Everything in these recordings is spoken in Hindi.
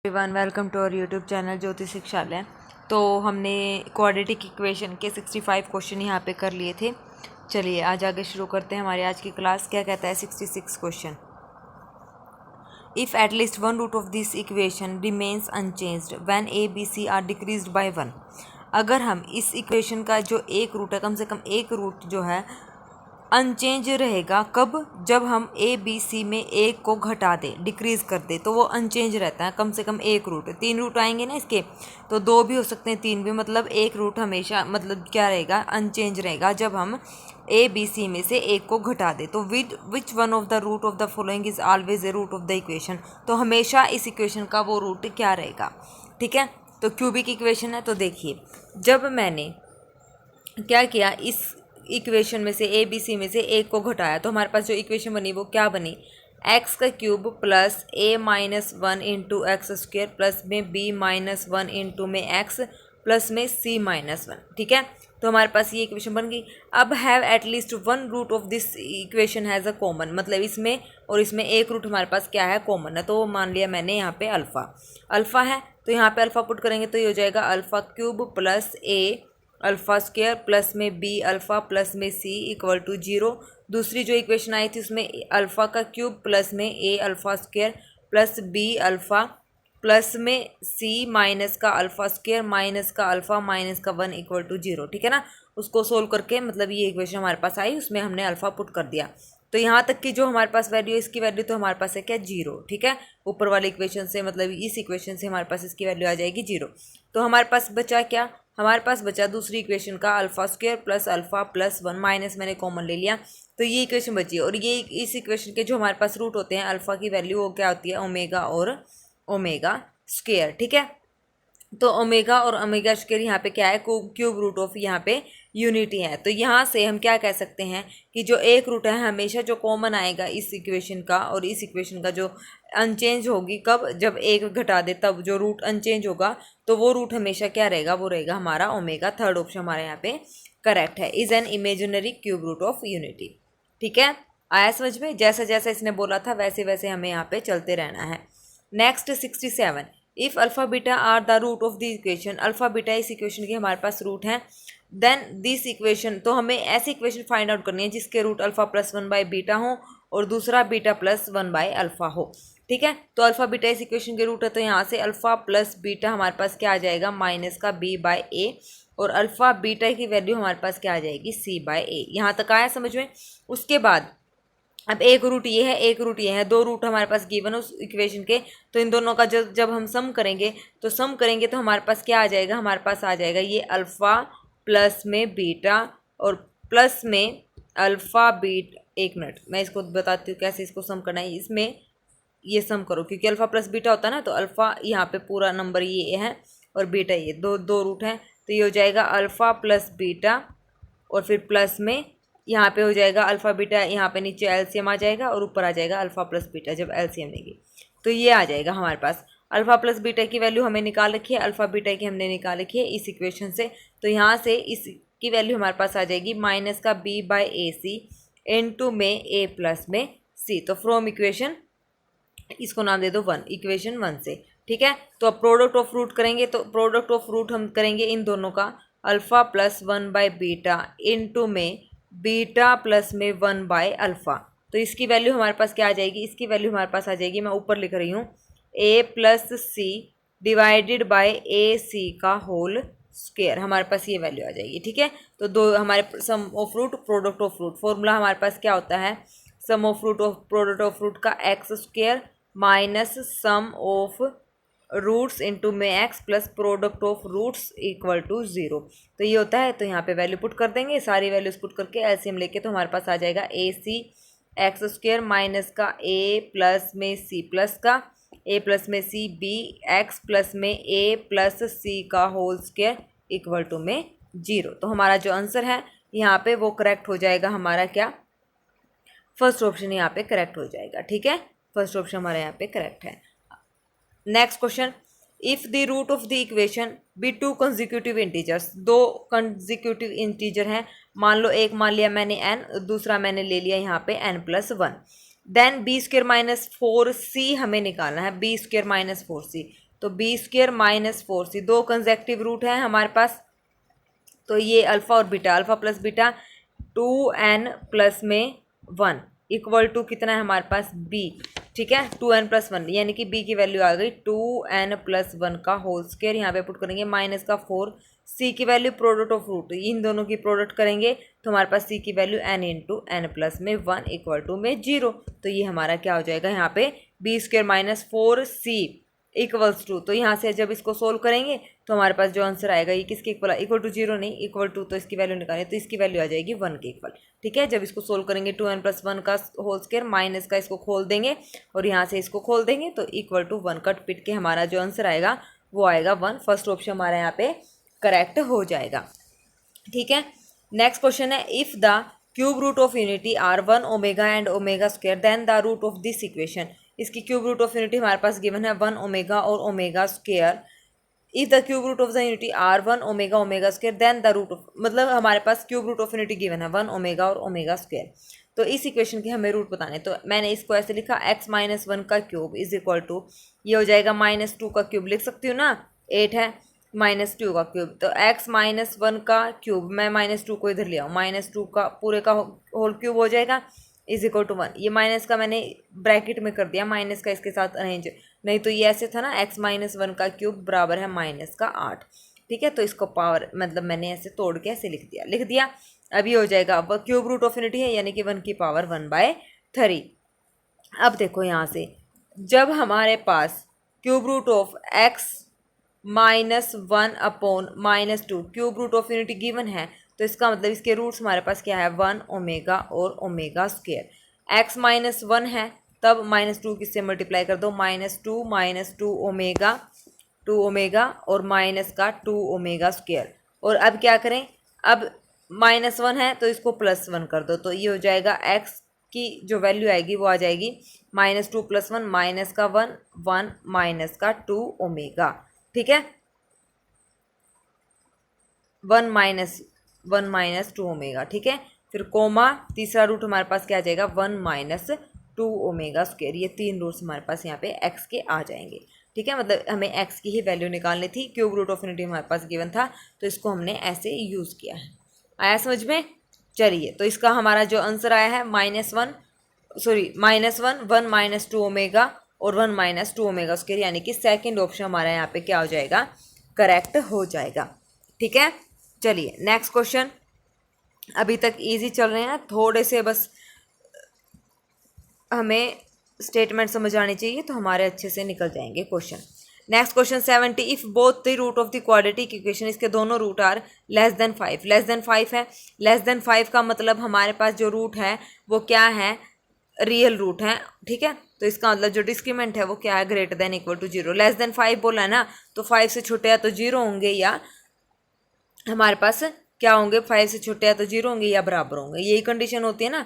Everyone welcome to our YouTube channel Jyoti Shikshalaya. तो हमने क्वाड्रेटिक इक्वेशन के 65 क्वेश्चन यहाँ पे कर लिए थे। चलिए आज आगे शुरू करते हैं हमारी आज की क्लास। क्या कहता है 66 question. If at least one root of this equation remains unchanged when a b c are decreased by 1। अगर हम इस इक्वेशन का जो एक रूट है, कम से कम एक रूट जो है अनचेंज रहेगा, कब? जब हम ए बी सी में एक को घटा दें, डिक्रीज़ कर दे, तो वो अनचेंज रहता है। कम से कम एक रूट, 3 रूट आएंगे ना इसके, तो 2 भी हो सकते हैं, 3 भी, मतलब एक रूट हमेशा मतलब क्या रहेगा, अनचेंज रहेगा जब हम ए बी सी में से एक को घटा दे। तो which one of the root of the following is always a root of the equation. तो हमेशा इस इक्वेशन का वो रूट क्या रहेगा, ठीक है। तो क्यूबिक इक्वेशन है। तो देखिए, जब मैंने क्या किया, इस इक्वेशन में से ए बी सी में से एक को घटाया, तो हमारे पास जो इक्वेशन बनी वो क्या बनी, एक्स का cube plus a minus 1 into x square plus में बी माइनस 1 इंटू में एक्स प्लस में सी माइनस 1, ठीक है। तो हमारे पास ये इक्वेशन बन गई। अब have at least one root of this equation has a common, मतलब इसमें और इसमें एक रूट हमारे पास क्या है, कॉमन है। तो मान लिया मैंने यहाँ पे अल्फ़ा है, तो यहाँ पे अल्फ़ा पुट करेंगे तो ये हो जाएगा अल्फ़ा क्यूब प्लस ए अल्फ़ा स्क्वायर प्लस में बी अल्फ़ा प्लस में सी इक्वल टू 0। दूसरी जो इक्वेशन आई थी उसमें अल्फ़ा का क्यूब प्लस में a alpha square plus b alpha plus में सी माइनस का अल्फ़ा स्क्वायर माइनस का अल्फ़ा माइनस का 1 इक्वल टू 0, ठीक है ना। उसको सोल्व करके मतलब ये इक्वेशन हमारे पास आई, उसमें हमने अल्फ़ा पुट कर दिया। तो यहाँ तक की जो हमारे पास वैल्यू है, इसकी वैल्यू तो हमारे पास है क्या, 0, ठीक है। ऊपर वाले इक्वेशन से मतलब इस इक्वेशन से हमारे पास इसकी वैल्यू आ जाएगी 0। तो हमारे पास बचा क्या, हमारे पास बचा दूसरी इक्वेशन का alpha square plus alpha plus 1 minus मैंने कॉमन ले लिया, तो ये इक्वेशन बची। और ये इस इक्वेशन के जो हमारे पास रूट होते हैं अल्फ़ा की वैल्यू वो क्या होती है, ओमेगा और ओमेगा स्क्वायर, ठीक है। तो ओमेगा और ओमेगा स्क्वायर यहाँ पे क्या है, क्यूब रूट ऑफ यहाँ पे यूनिटी है। तो यहाँ से हम क्या कह सकते हैं कि जो एक रूट है हमेशा जो कॉमन आएगा इस इक्वेशन का और इस इक्वेशन का, जो अनचेंज होगी कब, जब एक घटा दे तब जो रूट अनचेंज होगा, तो वो रूट हमेशा क्या रहेगा, वो रहेगा हमारा ओमेगा। थर्ड ऑप्शन हमारे यहाँ पे करेक्ट है, is an imaginary cube root of unity, ठीक है। आया समझ में, जैसा जैसा इसने बोला था वैसे वैसे हमें यहाँ पे चलते रहना है। Next 67, if alpha beta are the root of the equation, alpha beta इस इक्वेशन के हमारे पास रूट हैं, देन दिस इक्वेशन, तो हमें ऐसी इक्वेशन फाइंड आउट करनी है जिसके root alpha plus 1 by beta हो और दूसरा बीटा प्लस 1 बाई अल्फा हो, ठीक है। तो अल्फा बीटा इस इक्वेशन के रूट है, तो यहाँ से अल्फा प्लस बीटा हमारे पास क्या आ जाएगा, माइनस का बी बाई ए, और अल्फा बीटा की वैल्यू हमारे पास क्या आ जाएगी, सी बाई ए। यहाँ तक आया समझ में। उसके बाद अब एक रूट ये है, एक रूट ये है, 2 रूट हमारे पास गिवन उस इक्वेशन के, तो इन दोनों का जब हम सम करेंगे तो हमारे पास क्या आ जाएगा, हमारे पास आ जाएगा ये अल्फ़ा प्लस में बीटा और प्लस में अल्फ़ा बीट। एक मिनट मैं इसको बताती हूँ कैसे इसको सम करना है। इसमें ये सम करो, क्योंकि अल्फ़ा प्लस बीटा होता है ना, तो अल्फ़ा यहाँ पे पूरा नंबर ये है और बीटा ये दो रूट हैं, तो ये हो जाएगा अल्फ़ा प्लस बीटा और फिर प्लस में यहाँ पे हो जाएगा अल्फ़ा बीटा, यहाँ पे नीचे एलसीएम आ जाएगा और ऊपर आ जाएगा अल्फ़ा प्लस बीटा जब एलसीएम लेंगे, तो ये आ जाएगा हमारे पास। अल्फ़ा प्लस बीटा की वैल्यू हमें निकाल रखी है, अल्फ़ा बीटा की हमने निकाल रखी है इस इक्वेशन से, तो यहाँ से इसकी वैल्यू हमारे पास आ जाएगी माइनस का b by a c into में ए प्लस में सी। तो फ्रॉम इक्वेशन, इसको नाम दे दो 1, इक्वेशन 1 से, ठीक है। तो अब प्रोडक्ट ऑफ रूट करेंगे, तो प्रोडक्ट ऑफ रूट हम करेंगे इन दोनों का, alpha plus 1 by beta into में बीटा प्लस में 1 बाय अल्फ़ा। तो इसकी वैल्यू हमारे पास क्या आ जाएगी, इसकी वैल्यू हमारे पास आ जाएगी, मैं ऊपर लिख रही हूँ, ए प्लस सी डिवाइडेड बाय ए सी का होल स्क्वायर, हमारे पास ये वैल्यू आ जाएगी, ठीक है। तो दो हमारे sum of root product of root formula हमारे पास क्या होता है, sum of root of product of root का x square minus sum of roots into में x plus product of roots equal to 0। तो ये होता है, तो यहाँ पे वैल्यू पुट कर देंगे, सारी वैल्यूज पुट करके एलसीएम लेके, तो हमारे पास आ जाएगा ए सी एक्स स्क्वायर माइनस का ए प्लस में सी प्लस का ए प्लस में सी बी एक्स प्लस में ए प्लस सी का होल स्क्वायर इक्वल टू में 0। तो हमारा जो आंसर है यहाँ पे वो करेक्ट हो जाएगा, हमारा क्या, फर्स्ट ऑप्शन यहाँ पे करेक्ट हो जाएगा, ठीक है। फर्स्ट ऑप्शन हमारा यहाँ पे करेक्ट है। Next question, if the root of the equation be 2 consecutive integers, 2 consecutive integer हैं, मान लो एक मान लिया मैंने n, दूसरा मैंने ले लिया यहाँ पे n plus 1, then b square minus 4 c हमें निकालना है, बी स्क्वेयर माइनस 4 सी। तो बी स्क्र माइनस 4c, दो कंजेक्टिव रूट हैं हमारे पास, तो ये अल्फ़ा और beta, alpha plus beta 2n plus में 1 इक्वल टू कितना है हमारे पास b, ठीक है 2n+1, यानी कि b की वैल्यू आ गई 2n+1 का होल स्क्वायर, यहाँ पे पुट करेंगे माइनस का 4, c की वैल्यू प्रोडक्ट ऑफ रूट, इन दोनों की प्रोडक्ट करेंगे तो हमारे पास c की value n into n plus में 1 इक्वल टू में 0, तो ये हमारा क्या हो जाएगा यहाँ पे b square minus 4c equals to, तो यहाँ से जब इसको सोल्व करेंगे तो हमारे पास जो आंसर आएगा ये किसके इक्वल, इक्वल टू 0 नहीं इक्वल टू, तो इसकी वैल्यू निकालें तो इसकी वैल्यू आ जाएगी 1 के इक्वल, ठीक है। जब इसको सोल्व करेंगे 2n+1 का होल स्क्वायर माइनस का इसको खोल देंगे और यहाँ से इसको खोल देंगे तो इक्वल टू 1 कट पिट के हमारा जो आंसर आएगा वो आएगा 1, फर्स्ट ऑप्शन हमारा यहाँ पे करेक्ट हो जाएगा, ठीक है। नेक्स्ट क्वेश्चन है, if the cube root of unity are 1 omega and omega square then the root of this equation, इसकी क्यूब रूट ऑफ यूनिटी हमारे पास गिवन है 1 ओमेगा और omega square, if the cube root of the unity are 1 omega omega square then the root of, मतलब हमारे पास cube root of unity given है 1 ओमेगा और ओमेगा स्क्वायर, तो इस इक्वेशन के हमें रूट बताने, तो मैंने इसको ऐसे लिखा x-1 का क्यूब इज इक्वल टू, ये हो जाएगा -2 का क्यूब, लिख सकती हूँ ना, 8 है -2 का क्यूब, तो x-1 का क्यूब, मैं -2 को इधर ले आऊँ, -2 का पूरे का होल क्यूब हो जाएगा इज इक्वल टू 1, ये माइनस का मैंने ब्रैकेट में कर दिया, माइनस का इसके साथ अरेंज, नहीं तो ये ऐसे था ना x-1 का क्यूब बराबर है -8, ठीक है, तो इसको पावर मतलब मैंने ऐसे तोड़ के ऐसे लिख दिया। अब ये हो जाएगा, अब क्यूब रूट ऑफ यूनिटी है यानी कि 1 की पावर 1/3। अब देखो यहाँ से जब हमारे पास cube root of x-1 upon -2 cube root of unity given है, तो इसका मतलब इसके रूट्स हमारे पास क्या है 1 ओमेगा और ओमेगा स्क्वायर, x-1 है तब -2 किससे मल्टीप्लाई कर दो, -2 ओमेगा 2 ओमेगा और माइनस का 2 ओमेगा स्क्वायर, और अब क्या करें, अब -1 है तो इसको +1 कर दो, तो ये हो जाएगा x की जो वैल्यू आएगी वो आ जाएगी -2 + 1 माइनस का 1 माइनस का 2 ओमेगा, ठीक है 1 माइनस 2 ओमेगा, ठीक है, फिर कोमा तीसरा रूट हमारे पास क्या आ जाएगा 1 - 2 ओमेगा स्क्वायर, ये 3 रूट्स हमारे पास यहाँ पे x के आ जाएंगे, ठीक है, मतलब हमें x की ही वैल्यू निकालनी थी, क्यूब रूट ऑफ यूनिटी हमारे पास गिवन था तो इसको हमने ऐसे यूज़ किया है, आया समझ में। चलिए तो इसका हमारा जो आंसर आया है -1 1 - 2 ओमेगा और 1 - 2 ओमेगा स्क्वायर, यानी कि सेकंड ऑप्शन हमारा यहाँ पे क्या हो जाएगा, करेक्ट हो जाएगा, ठीक है। चलिए नेक्स्ट क्वेश्चन, अभी तक इजी चल रहे हैं, थोड़े से बस हमें स्टेटमेंट समझ आनी चाहिए तो हमारे अच्छे से निकल जाएंगे question. Next question 70, if both the root of the quadratic equation, इसके दोनों रूट आर लेस देन 5 है, लेस देन 5 का मतलब हमारे पास जो रूट है वो क्या है, रियल रूट है, ठीक है, तो इसका मतलब जो डिस्क्रीमेंट है वो क्या है, greater than equal to 0, less than 5 बोला है ना, तो 5 से छोटे या तो 0 होंगे या हमारे पास क्या होंगे, 5 से छोटे या तो 0 होंगे या बराबर होंगे, यही कंडीशन होती है ना,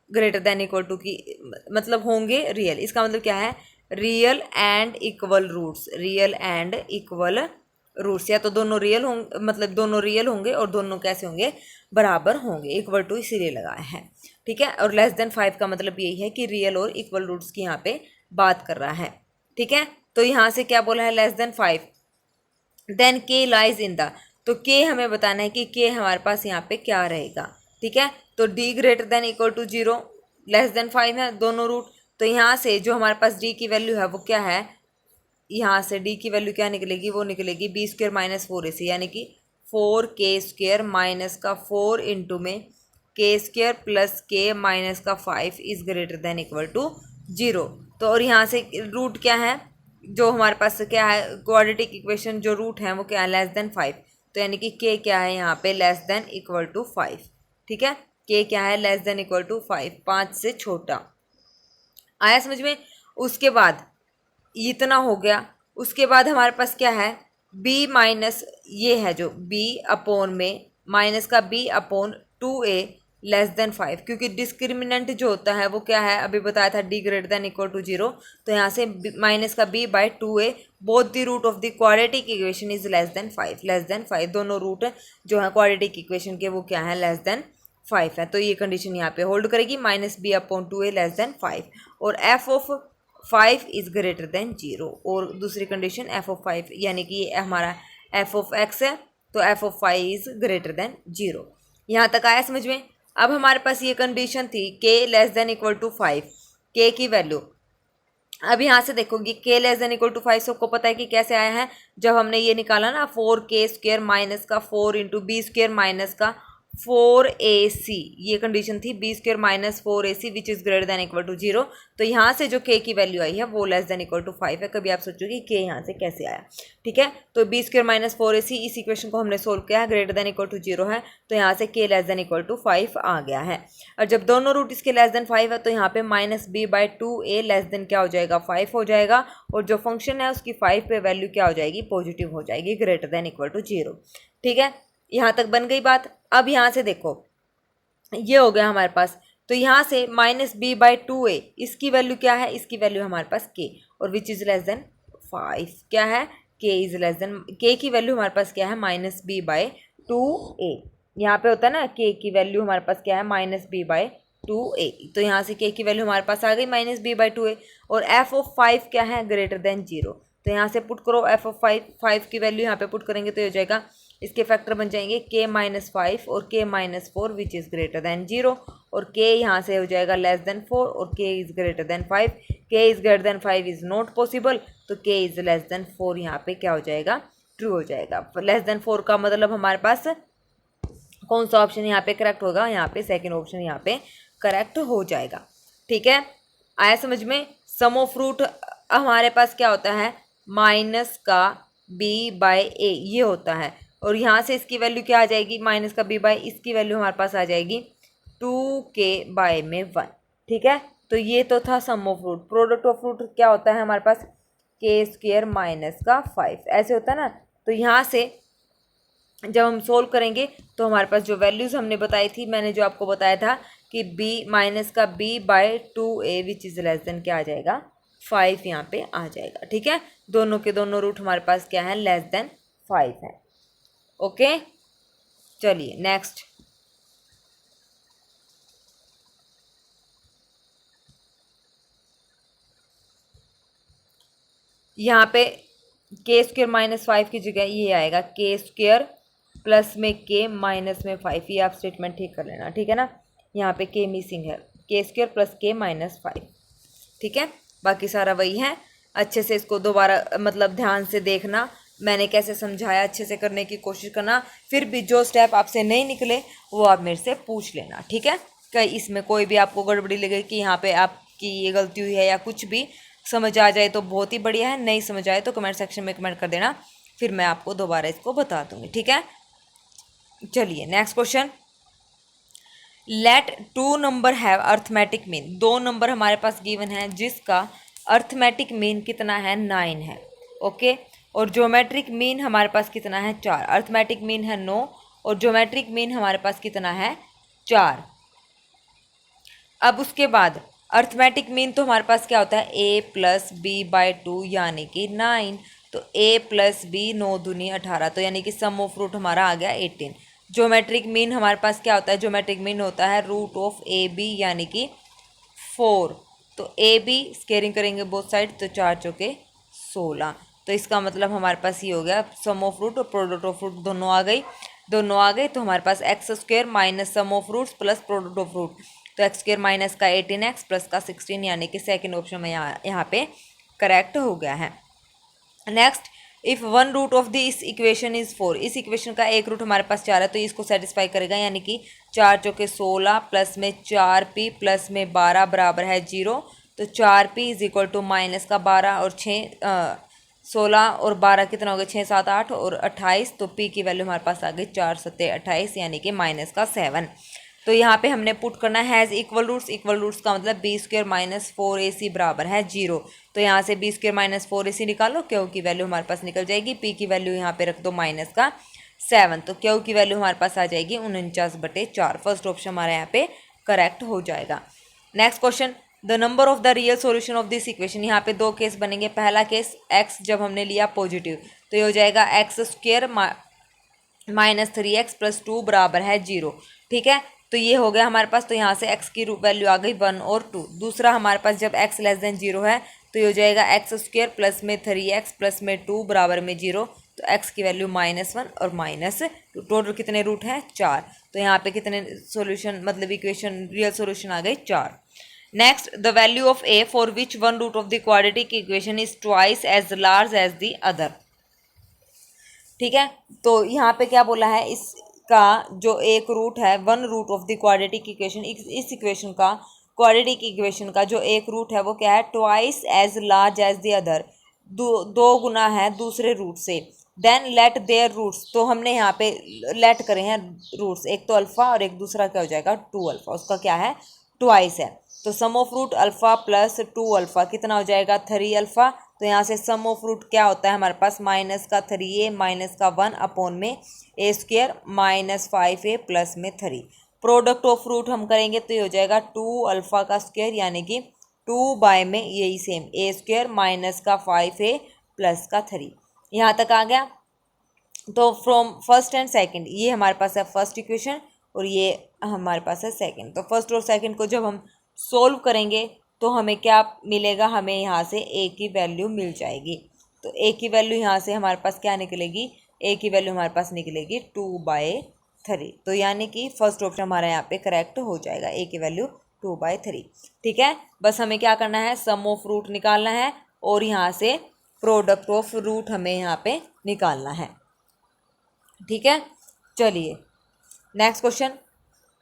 ग्रेटर देन इक्वल टू की मतलब होंगे रियल, इसका मतलब क्या है, real and equal roots, real and equal roots, या तो दोनों रियल होंगे, मतलब दोनों रियल होंगे और दोनों कैसे होंगे, बराबर होंगे, इक्वल टू इसीलिए लगाया है, ठीक है, और लेस देन 5 का मतलब यही है कि रियल और इक्वल रूट्स की यहाँ पे बात कर रहा है, ठीक है। तो यहाँ से क्या बोला है, लेस देन 5 देन के लाइज इन द, तो के हमें बताना है कि के हमारे पास यहाँ पे क्या रहेगा, ठीक है, तो d greater than equal to 0, less than 5 है दोनों रूट, तो यहाँ से जो हमारे पास डी की वैल्यू है वो क्या है, यहाँ से डी की वैल्यू क्या निकलेगी, वो निकलेगी b² - 4ac, यानी कि 4k² माइनस का 4 इंटू में k² प्लस k माइनस का 5 is greater than equal to 0, तो और यहाँ से रूट क्या है, जो हमारे पास क्या है क्वाड्रेटिक इक्वेशन जो रूट है वो क्या है, लेस देन 5, तो यानी कि k क्या है यहाँ पे, लेस देन इक्वल टू 5, ठीक है, k क्या है, लेस देन इक्वल टू 5 से छोटा, आया समझ में। उसके बाद इतना हो गया, उसके बाद हमारे पास क्या है, b माइनस ये है जो b अपॉन में माइनस का b upon 2a less than 5, क्योंकि डिस्क्रिमिनेंट जो होता है वो क्या है, अभी बताया था d greater than equal to 0, तो यहाँ से माइनस का b/2a both the root of the quadratic equation is less than 5, दोनों रूट जो है क्वाड्रेटिक इक्वेशन के वो क्या है, लेस देन 5 है, तो ये कंडीशन यहाँ पे होल्ड करेगी, -b/2a लेस देन 5, और f of 5 is greater then 0, और दूसरी कंडीशन f ऑफ 5 यानी कि ये हमारा f ऑफ x है, तो f of 5 is greater then 0। यहाँ तक आया समझ में। अब हमारे पास ये कंडीशन थी k less than equal to 5, k की वैल्यू। अब यहाँ से देखोगे k less than equal to 5 सबको पता है कि कैसे आया है, जब हमने ये निकाला ना 4k स्क्वायर माइनस का 4 इंटू बी स्क्वायर माइनस का 4ac, ये कंडीशन थी b square minus 4ac which is greater than equal to 0। तो यहाँ से जो k की वैल्यू आई है वो लेस देन इक्वल टू 5 है। कभी आप सोचोगे k यहाँ से कैसे आया, ठीक है। तो b स्क्वायर माइनस 4ac इस इक्वेशन को हमने सोल्व किया है, ग्रेटर देन इक्वल टू 0 है, तो यहाँ से k less than equal to 5 आ गया है। और जब दोनों रूट इसके लेस देन 5 है तो यहाँ पे minus b by 2a less than क्या हो जाएगा, 5 हो जाएगा, और जो फंक्शन है उसकी 5 पे वैल्यू क्या हो जाएगी, पॉजिटिव हो जाएगी, ग्रेटर देन इक्वल टू 0, ठीक है। यहाँ तक बन गई बात। अब यहाँ से देखो ये हो गया हमारे पास, तो यहाँ से माइनस बी बाई 2a इसकी वैल्यू क्या है, इसकी वैल्यू हमारे पास k, और विच इज़ लेस देन 5 क्या है, k is less than, k की वैल्यू हमारे पास क्या है, माइनस बी बाई 2a। यहाँ पे होता है ना k की वैल्यू हमारे पास क्या है, माइनस बी बाई 2a, तो यहाँ से k की वैल्यू हमारे पास आ गई माइनस बी बाई 2a, और f ऑफ 5 क्या है, ग्रेटर देन 0। तो यहाँ से पुट करो f ऑफ 5 की वैल्यू यहाँ पे पुट करेंगे तो ये हो जाएगा, इसके फैक्टर बन जाएंगे k माइनस 5 और k minus 4 which is greater then 0, और k यहाँ से हो जाएगा लेस देन 4 और k is greater then 5। k is greater then 5 is not possible, तो k इज़ लेस देन 4 यहाँ पे क्या हो जाएगा, ट्रू हो जाएगा। लेस देन 4 का मतलब हमारे पास कौन सा ऑप्शन यहाँ पे करेक्ट होगा, यहाँ पे सेकेंड ऑप्शन यहाँ पे करेक्ट हो जाएगा, ठीक है। आया समझ में। सम ऑफ रूट हमारे पास क्या होता है, माइनस का b बाई ए ये होता है, और यहाँ से इसकी वैल्यू क्या आ जाएगी, माइनस का b बाई, इसकी वैल्यू हमारे पास आ जाएगी 2k बाई में 1, ठीक है। तो ये तो था sum of root. Product of root क्या होता है हमारे पास, k स्क्वेयर माइनस का 5 ऐसे होता है ना। तो यहाँ से जब हम सोल्व करेंगे तो हमारे पास जो वैल्यूज़ हमने बताई थी, मैंने जो आपको बताया था कि b माइनस का b by 2a which is less than क्या आ जाएगा, 5 यहाँ पे आ जाएगा, ठीक है। दोनों के दोनों रूट हमारे पास क्या है, लेस देन 5 है। ओके चलिए नेक्स्ट। यहाँ पे k स्क्वेयर माइनस 5 की जगह ये आएगा k स्क्वेयर प्लस में k माइनस में 5, ये आप स्टेटमेंट ठीक कर लेना, ठीक है ना। यहाँ पे k मिसिंग है, k square plus k minus 5, ठीक है। बाकी सारा वही है। अच्छे से इसको दोबारा मतलब ध्यान से देखना, मैंने कैसे समझाया अच्छे से करने की कोशिश करना। फिर भी जो स्टेप आपसे नहीं निकले वो आप मेरे से पूछ लेना, ठीक है। कहीं इसमें कोई भी आपको गड़बड़ी लगे कि यहाँ पे आपकी ये गलती हुई है या कुछ भी समझ आ जाए तो बहुत ही बढ़िया है, नहीं समझ आए तो कमेंट सेक्शन में कमेंट कर देना, फिर मैं आपको दोबारा इसको बता दूँगी, ठीक है। चलिए next question. Let 2 number have arithmetic mean, 2 number हमारे पास गिवन है जिसका अर्थमेटिक मीन कितना है, 9 है, ओके। और ज्योमेट्रिक मीन हमारे पास कितना है, 4। अर्थमेटिक मीन है 9 और ज्योमेट्रिक मीन हमारे पास कितना है, 4। अब उसके बाद अर्थमेटिक मीन तो हमारे पास क्या होता है, a प्लस बी बाई 2 यानी कि 9, तो a प्लस बी 9 दूनी 18, तो यानी कि सम ऑफ रूट हमारा आ गया 18। ज्योमेट्रिक मीन हमारे पास क्या होता है, ज्योमेट्रिक मीन होता है रूट ऑफ ए बी यानी कि 4, तो ए बी स्केयरिंग करेंगे बोथ साइड, तो 4 चौके 16, तो इसका मतलब हमारे पास ये हो गया सम ऑफ रूट और प्रोडक्ट ऑफ रूट दोनों आ गई, तो हमारे पास x square minus sum of roots plus product of root, तो एक्स स्क्वेयर माइनस का 18x प्लस का 16 यानी कि सेकेंड ऑप्शन में यहाँ पे करेक्ट हो गया है। Next, if one root of this equation is 4, इस इक्वेशन का एक रूट हमारे पास 4 है तो इसको सेटिस्फाई करेगा, यानी कि 4 चौके 16 प्लस में 4p प्लस में 12 बराबर है 0, तो 4p is equal to minus का 12 और 16 और 12 कितना हो गया, 6 7 8 और 28, तो p की वैल्यू हमारे पास आ गई 4 7 28 यानी कि माइनस का 7। तो यहाँ पे हमने पुट करना है हैज़ इक्वल रूट्स का मतलब बी स्क्वेयर माइनस 4ac बराबर है 0, तो यहाँ से बी स्क्वेयर माइनस 4ac निकालो, क्यू की वैल्यू हमारे पास निकल जाएगी, पी की वैल्यू यहाँ पे रख दो माइनस का 7, तो क्यू की वैल्यू हमारे पास आ जाएगी 49/4। फर्स्ट ऑप्शन हमारे यहाँ पे करेक्ट हो जाएगा। Next question, the number of the real solution of this equation, यहाँ पे 2 केस बनेंगे। पहला केस x जब हमने लिया पॉजिटिव तो ये हो जाएगा x square minus 3x plus 2 बराबर है 0, ठीक है, तो ये हो गया हमारे पास, तो यहाँ से x की वैल्यू आ गई 1 और 2। दूसरा हमारे पास जब x लेस देन 0 है तो ये हो जाएगा एक्स स्क्वायर प्लस में 3x प्लस में 2 बराबर में 0। तो x की वैल्यू -1 और -2, टोटल कितने रूट हैं 4। तो यहाँ पे कितने सॉल्यूशन मतलब इक्वेशन रियल सॉल्यूशन आ गए 4। Next, the value of a for which one root of the quadratic equation is twice as large as the other. ठीक है, तो यहाँ पे क्या बोला है, इसका जो एक रूट है, one root of the quadratic equation, इस इक्वेशन का क्वाड्रेटिक इक्वेशन का जो एक रूट है वो क्या है, twice as large as the other, दो गुना है दूसरे रूट से। देन लेट देयर रूट्स, तो हमने यहाँ पे लेट करे हैं रूट्स, एक तो अल्फ़ा और एक दूसरा क्या हो जाएगा 2 अल्फ़ा, उसका क्या है ट्वाइस है। तो sum of root alpha plus 2 alpha कितना हो जाएगा 3 अल्फ़ा। तो यहाँ से सम ऑफ रूट क्या होता है हमारे पास -3a -1 अपॉन में a स्क्वायर -5a प्लस में 3। प्रोडक्ट ऑफ रूट हम करेंगे तो ये हो जाएगा 2 अल्फ़ा का स्क्वायर यानी कि 2 बाय में यही सेम a स्क्वायर माइनस का 5a प्लस का 3। यहाँ तक आ गया। तो फ्रॉम फर्स्ट एंड सेकंड, ये हमारे पास है फर्स्ट इक्वेशन और ये हमारे पास है सेकंड। तो फर्स्ट और सेकंड को जब हम सोल्व करेंगे तो हमें क्या मिलेगा, हमें यहाँ से a की वैल्यू मिल जाएगी। तो a की वैल्यू यहाँ से हमारे पास क्या निकलेगी, a की वैल्यू हमारे पास निकलेगी 2/3। तो यानी कि फर्स्ट ऑप्शन हमारा यहाँ पे करेक्ट हो जाएगा, a की वैल्यू 2/3। ठीक है, बस हमें क्या करना है, सम ऑफ रूट निकालना है और यहाँ से प्रोडक्ट ऑफ रूट हमें यहाँ पे निकालना है। ठीक है, चलिए नेक्स्ट क्वेश्चन।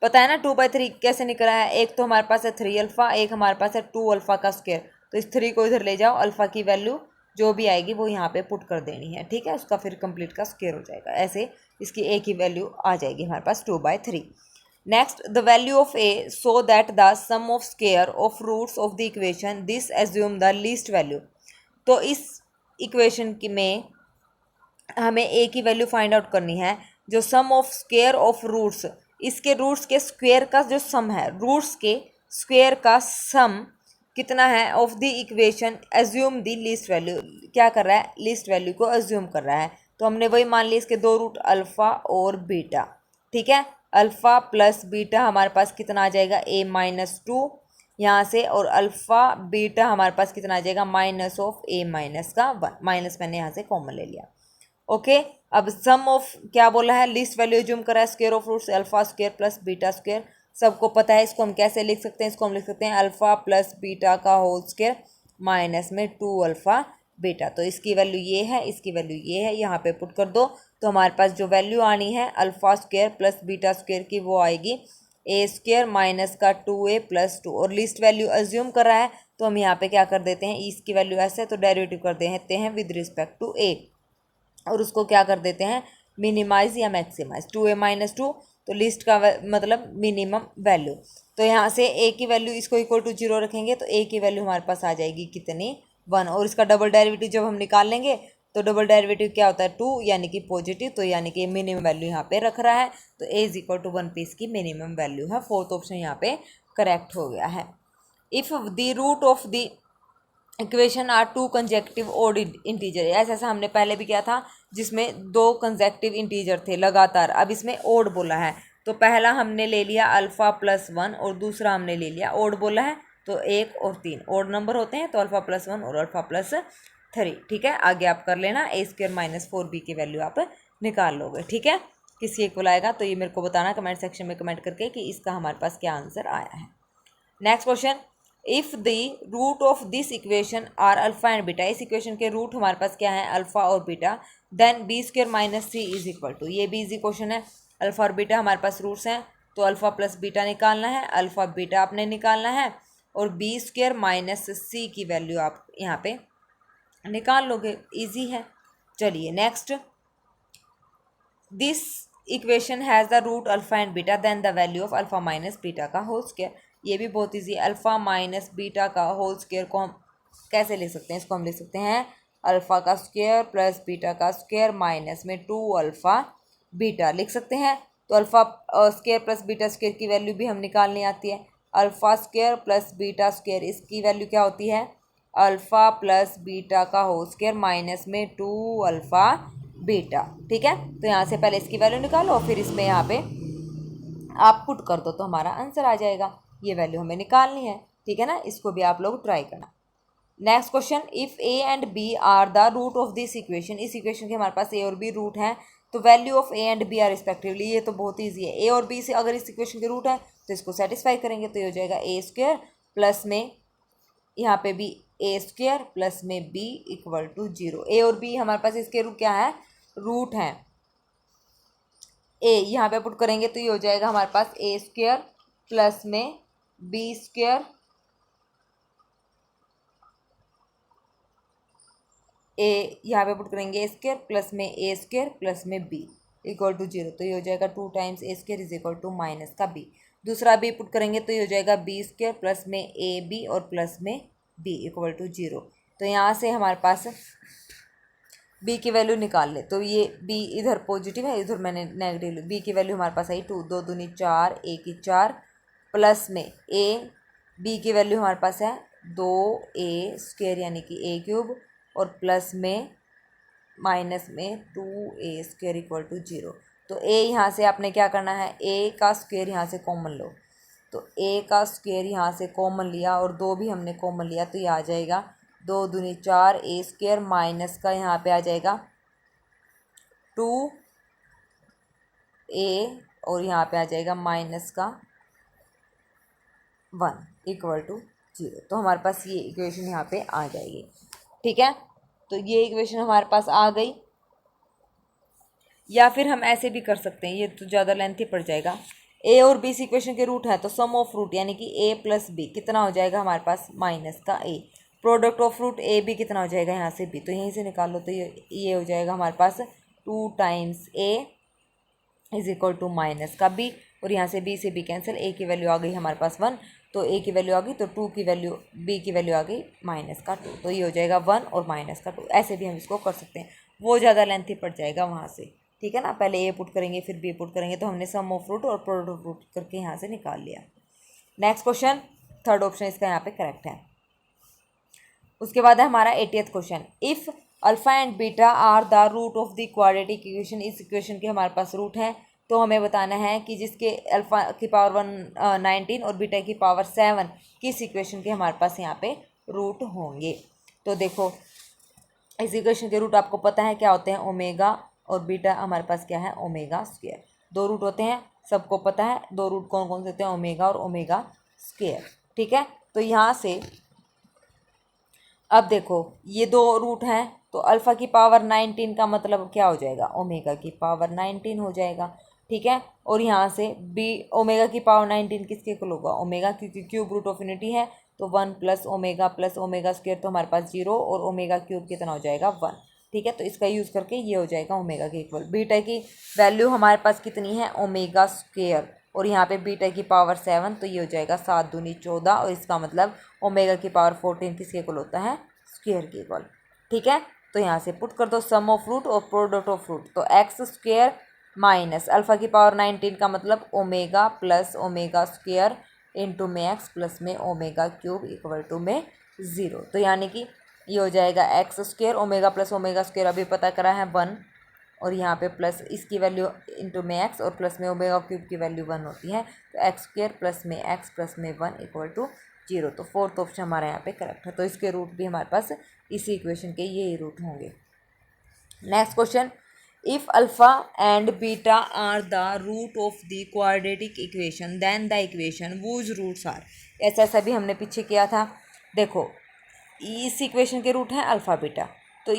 पता है ना 2/3 कैसे निकला है, एक तो हमारे पास है 3 अल्फ़ा, एक हमारे पास है 2 अल्फ़ा का स्क्वायर। तो इस 3 को इधर ले जाओ, अल्फ़ा की वैल्यू जो भी आएगी वो यहाँ पे पुट कर देनी है। ठीक है, उसका फिर कंप्लीट का स्क्वायर हो जाएगा, ऐसे इसकी a की वैल्यू आ जाएगी हमारे पास 2/3। Next, the value of a so that the sum of square of roots of the equation this assume the least value. तो इस इक्वेशन में हमें a की वैल्यू फाइंड आउट करनी है, जो सम ऑफ स्क्वायर ऑफ रूट्स, इसके रूट्स के स्क्वायर का जो सम है, रूट्स के स्क्वायर का सम कितना है of the equation assume the least value, क्या कर रहा है लीस्ट वैल्यू को एज्यूम कर रहा है। तो हमने वही मान लिया, इसके दो रूट अल्फ़ा और बीटा। ठीक है, अल्फ़ा प्लस बीटा हमारे पास कितना आ जाएगा a-2 यहाँ से, और अल्फ़ा बीटा हमारे पास कितना आ जाएगा माइनस ऑफ a-1, माइनस मैंने यहाँ से कॉमन ले लिया। ओके, अब सम ऑफ क्या बोला है, लिस्ट वैल्यू एज्यूम करा है, square of roots alpha square plus beta square, सबको पता है। इसको हम कैसे लिख सकते हैं, इसको हम लिख सकते हैं अल्फा प्लस बीटा का होल स्क्वायर माइनस में 2 अल्फा बीटा। तो इसकी वैल्यू ये है, इसकी वैल्यू ये है, यहाँ पे पुट कर दो। तो हमारे पास जो वैल्यू आनी है alpha square plus beta square की, वो आएगी a स्क्वायर माइनस का 2a प्लस 2, और लिस्ट वैल्यू एज्यूम कर रहा है तो हम यहाँ पे क्या कर देते हैं, इसकी वैल्यू ऐसे तो डेरिवेटिव कर देते हैं विद रिस्पेक्ट टू a, और उसको क्या कर देते हैं मिनिमाइज या मैक्सिमाइज, 2a-2, तो लिस्ट का मतलब मिनिमम वैल्यू। तो यहाँ से a की वैल्यू इसको इक्वल टू 0 रखेंगे तो a की वैल्यू हमारे पास आ जाएगी कितनी 1, और इसका डबल डेरिवेटिव जब हम निकाल लेंगे तो डबल डेरिवेटिव क्या होता है 2 यानी कि पॉजिटिव, तो यानी कि मिनिमम वैल्यू यहाँ पे रख रहा है। तो a इज इक्वल टू 1 पे इसकी मिनिमम वैल्यू है। फोर्थ ऑप्शन यहाँ पे करेक्ट हो गया है। If the root of the equation are 2 consecutive odd integer, ऐसा हमने पहले भी किया था जिसमें 2 कंजेक्टिव इंटीजर थे लगातार। अब इसमें ओड बोला है, तो पहला हमने ले लिया अल्फ़ा प्लस 1 और दूसरा हमने ले लिया ओड बोला है, तो 1 और 3 ओड नंबर होते हैं, तो अल्फ़ा प्लस 1 और अल्फ़ा प्लस 3। ठीक है, आगे आप कर लेना, a स्क्वायर माइनस 4b की वैल्यू आप निकाल लोगे। ठीक है, किसी एक को लाएगा तो ये मेरे को बताना कमेंट सेक्शन में कमेंट करके कि इसका हमारे पास क्या आंसर आया है। Next question, if the root of this equation are alpha and beta, इस इक्वेशन के रूट हमारे पास क्या है अल्फ़ा और beta, then b square minus c is equal to, ये भी इजी क्वेश्चन है। अल्फ़ा और बीटा हमारे पास रूट्स हैं, तो अल्फ़ा प्लस बीटा निकालना है, अल्फ़ा बीटा आपने निकालना है, और बी स्क्वायर माइनस सी की वैल्यू आप यहाँ पे निकाल लोगे, इजी है। चलिए next, this equation has the root alpha and beta, then the value of alpha minus beta का होल स्क्वायर, ये भी बहुत इजी। अल्फ़ा माइनस बीटा का होल स्क्वायर को हम कैसे ले सकते हैं, इसको हम ले सकते हैं अल्फ़ा का स्क्वायर प्लस बीटा का स्क्वायर माइनस में 2 अल्फ़ा बीटा लिख सकते हैं। तो alpha square plus beta square की वैल्यू भी हम निकालनी आती है। Alpha square plus beta square, इसकी वैल्यू क्या होती है अल्फ़ा प्लस बीटा का होल स्क्वायर माइनस में 2 अल्फ़ा बीटा। ठीक है, तो यहाँ से पहले इसकी वैल्यू निकालो, फिर इसमें यहाँ पे आप पुट कर दो तो हमारा आंसर आ जाएगा। ये वैल्यू हमें निकालनी है। ठीक है ना, इसको भी आप लोग ट्राई करना। Next question, if a and b are the root of this equation, इस इक्वेशन के हमारे पास ए और बी रूट हैं, तो value of a and b are respectively, ये तो बहुत ईजी है, ए और बी से अगर इस इक्वेशन के रूट है तो इसको सेटिस्फाई करेंगे, तो ये हो जाएगा ए स्क्वायर प्लस में यहाँ पे भी ए स्क्वायर प्लस में बी इक्वल टू 0। ए और बी हमारे पास इसके रूट क्या है, रूट हैं। ए यहाँ पे पुट करेंगे तो ये हो जाएगा हमारे पास ए स्क्वायर प्लस में बी स्क्वायर, ए यहाँ पे पुट करेंगे ए स्क्वायर प्लस में ए स्क्वायर प्लस में बी इक्वल टू 0, तो ये हो जाएगा 2 times a square is equal to minus का बी। दूसरा बी पुट करेंगे तो ये हो जाएगा बी स्क्वायर प्लस में ए बी और प्लस में बी इक्वल टू 0। तो यहाँ से हमारे पास बी की वैल्यू निकाल ले, तो ये बी इधर पॉजिटिव है, इधर मैंने नेगेटिव ली, बी की वैल्यू हमारे पास आई 2, 2 दूनी 4, ए की 4 प्लस में ए, बी की वैल्यू हमारे पास है 2a स्क्वायर यानी कि a क्यूब और प्लस में माइनस में 2a स्क्वायर इक्वल टू 0। तो a यहाँ से आपने क्या करना है, a का स्क्वायर यहाँ से कॉमन लो, तो a का स्क्वायर यहाँ से कॉमन लिया और 2 भी हमने कॉमन लिया, तो ये आ जाएगा 2 दूनी 4 a स्क्वायर माइनस का यहाँ पे आ जाएगा 2a और यहाँ पे आ जाएगा माइनस का 1 इक्वल टू 0। तो हमारे पास ये इक्वेशन यहाँ पे आ जाएगी, ठीक है। तो ये इक्वेशन हमारे पास आ गई, या फिर हम ऐसे भी कर सकते हैं, ये तो ज़्यादा लेंथी पड़ जाएगा। ए और बी इस इक्वेशन के रूट है, तो सम ऑफ रूट यानी कि ए प्लस बी कितना हो जाएगा हमारे पास, माइनस का a, product of root a b कितना हो जाएगा यहाँ से बी, तो यहीं से निकाल लो, तो ये हो जाएगा हमारे पास 2 times a is equal to minus का बी, और यहाँ से बी कैंसिल, ए की वैल्यू आ गई हमारे पास 1, तो ए की वैल्यू आ गई, तो 2 की वैल्यू, बी की वैल्यू आ गई माइनस का 2, तो ये हो जाएगा 1 और माइनस का 2। ऐसे भी हम इसको कर सकते हैं, वो ज़्यादा लेंथी पड़ जाएगा वहाँ से, ठीक है ना। पहले ए पुट करेंगे फिर बी पुट करेंगे, तो हमने सम ऑफ रूट और प्रोडक्ट ऑफ रूट करके यहाँ से निकाल लिया। नेक्स्ट क्वेश्चन, थर्ड ऑप्शन इसका यहाँ पे करेक्ट है। उसके बाद है हमारा 80th question, if alpha and beta are the root of the quadratic equation, इस इक्वेशन के हमारे पास रूट हैं, तो हमें बताना है कि जिसके अल्फ़ा की पावर 19 और बीटा की पावर 7 किस इक्वेशन के हमारे पास यहाँ पे रूट होंगे। तो देखो इस इक्वेशन के रूट आपको पता है क्या होते हैं, ओमेगा, और बीटा हमारे पास क्या है, ओमेगा स्क्वायर। 2 रूट होते हैं, सबको पता है 2 रूट कौन कौन से होते हैं, ओमेगा और ओमेगा स्क्वायर, ठीक है। तो यहाँ से अब देखो ये 2 रूट हैं, तो अल्फ़ा की पावर 19 का मतलब क्या हो जाएगा, ओमेगा की पावर 19 हो जाएगा, ठीक है। और यहाँ से बी, ओमेगा की पावर 19 किसके इक्वल होगा, ओमेगा, क्योंकि क्यूब रूट ऑफ यूनिटी है, तो 1 प्लस ओमेगा स्क्वायर, तो हमारे पास 0 और ओमेगा क्यूब कितना हो जाएगा 1, ठीक है। तो इसका यूज़ करके ये हो जाएगा ओमेगा के इक्वल। बीटा की वैल्यू हमारे पास कितनी है, ओमेगा स्क्वायर, और यहाँ पे बीटा की पावर 7, तो ये हो जाएगा 7 दूनी 14, और इसका मतलब ओमेगा की पावर 14 किसके इक्वल होता है, स्क्वायर के इक्वल, ठीक है। तो यहाँ से पुट कर दो सम ऑफ रूट और प्रोडक्ट ऑफ रूट, तो एक्स स्क्वायर माइनस अल्फ़ा की पावर 19 का मतलब omega plus omega square into में एक्स प्लस में ओमेगा क्यूब इक्वल टू में 0। तो यानी कि ये हो जाएगा x square, omega plus omega square अभी पता करा है 1, और यहाँ पे प्लस इसकी वैल्यू इंटू में एक्स और प्लस में ओमेगा क्यूब की वैल्यू 1 होती है, तो एक्स स्क्वायर प्लस में एक्स प्लस में 1 इक्वल टू 0। तो फोर्थ ऑप्शन हमारे यहाँ पे करेक्ट है, तो इसके रूट भी हमारे पास इसी इक्वेशन के यही रूट होंगे। Next question, if alpha and beta are the root of the quadratic equation then the equation whose roots are, ऐसा भी हमने पीछे किया था। देखो इस इक्वेशन के रूट हैं अल्फ़ा बीटा, तो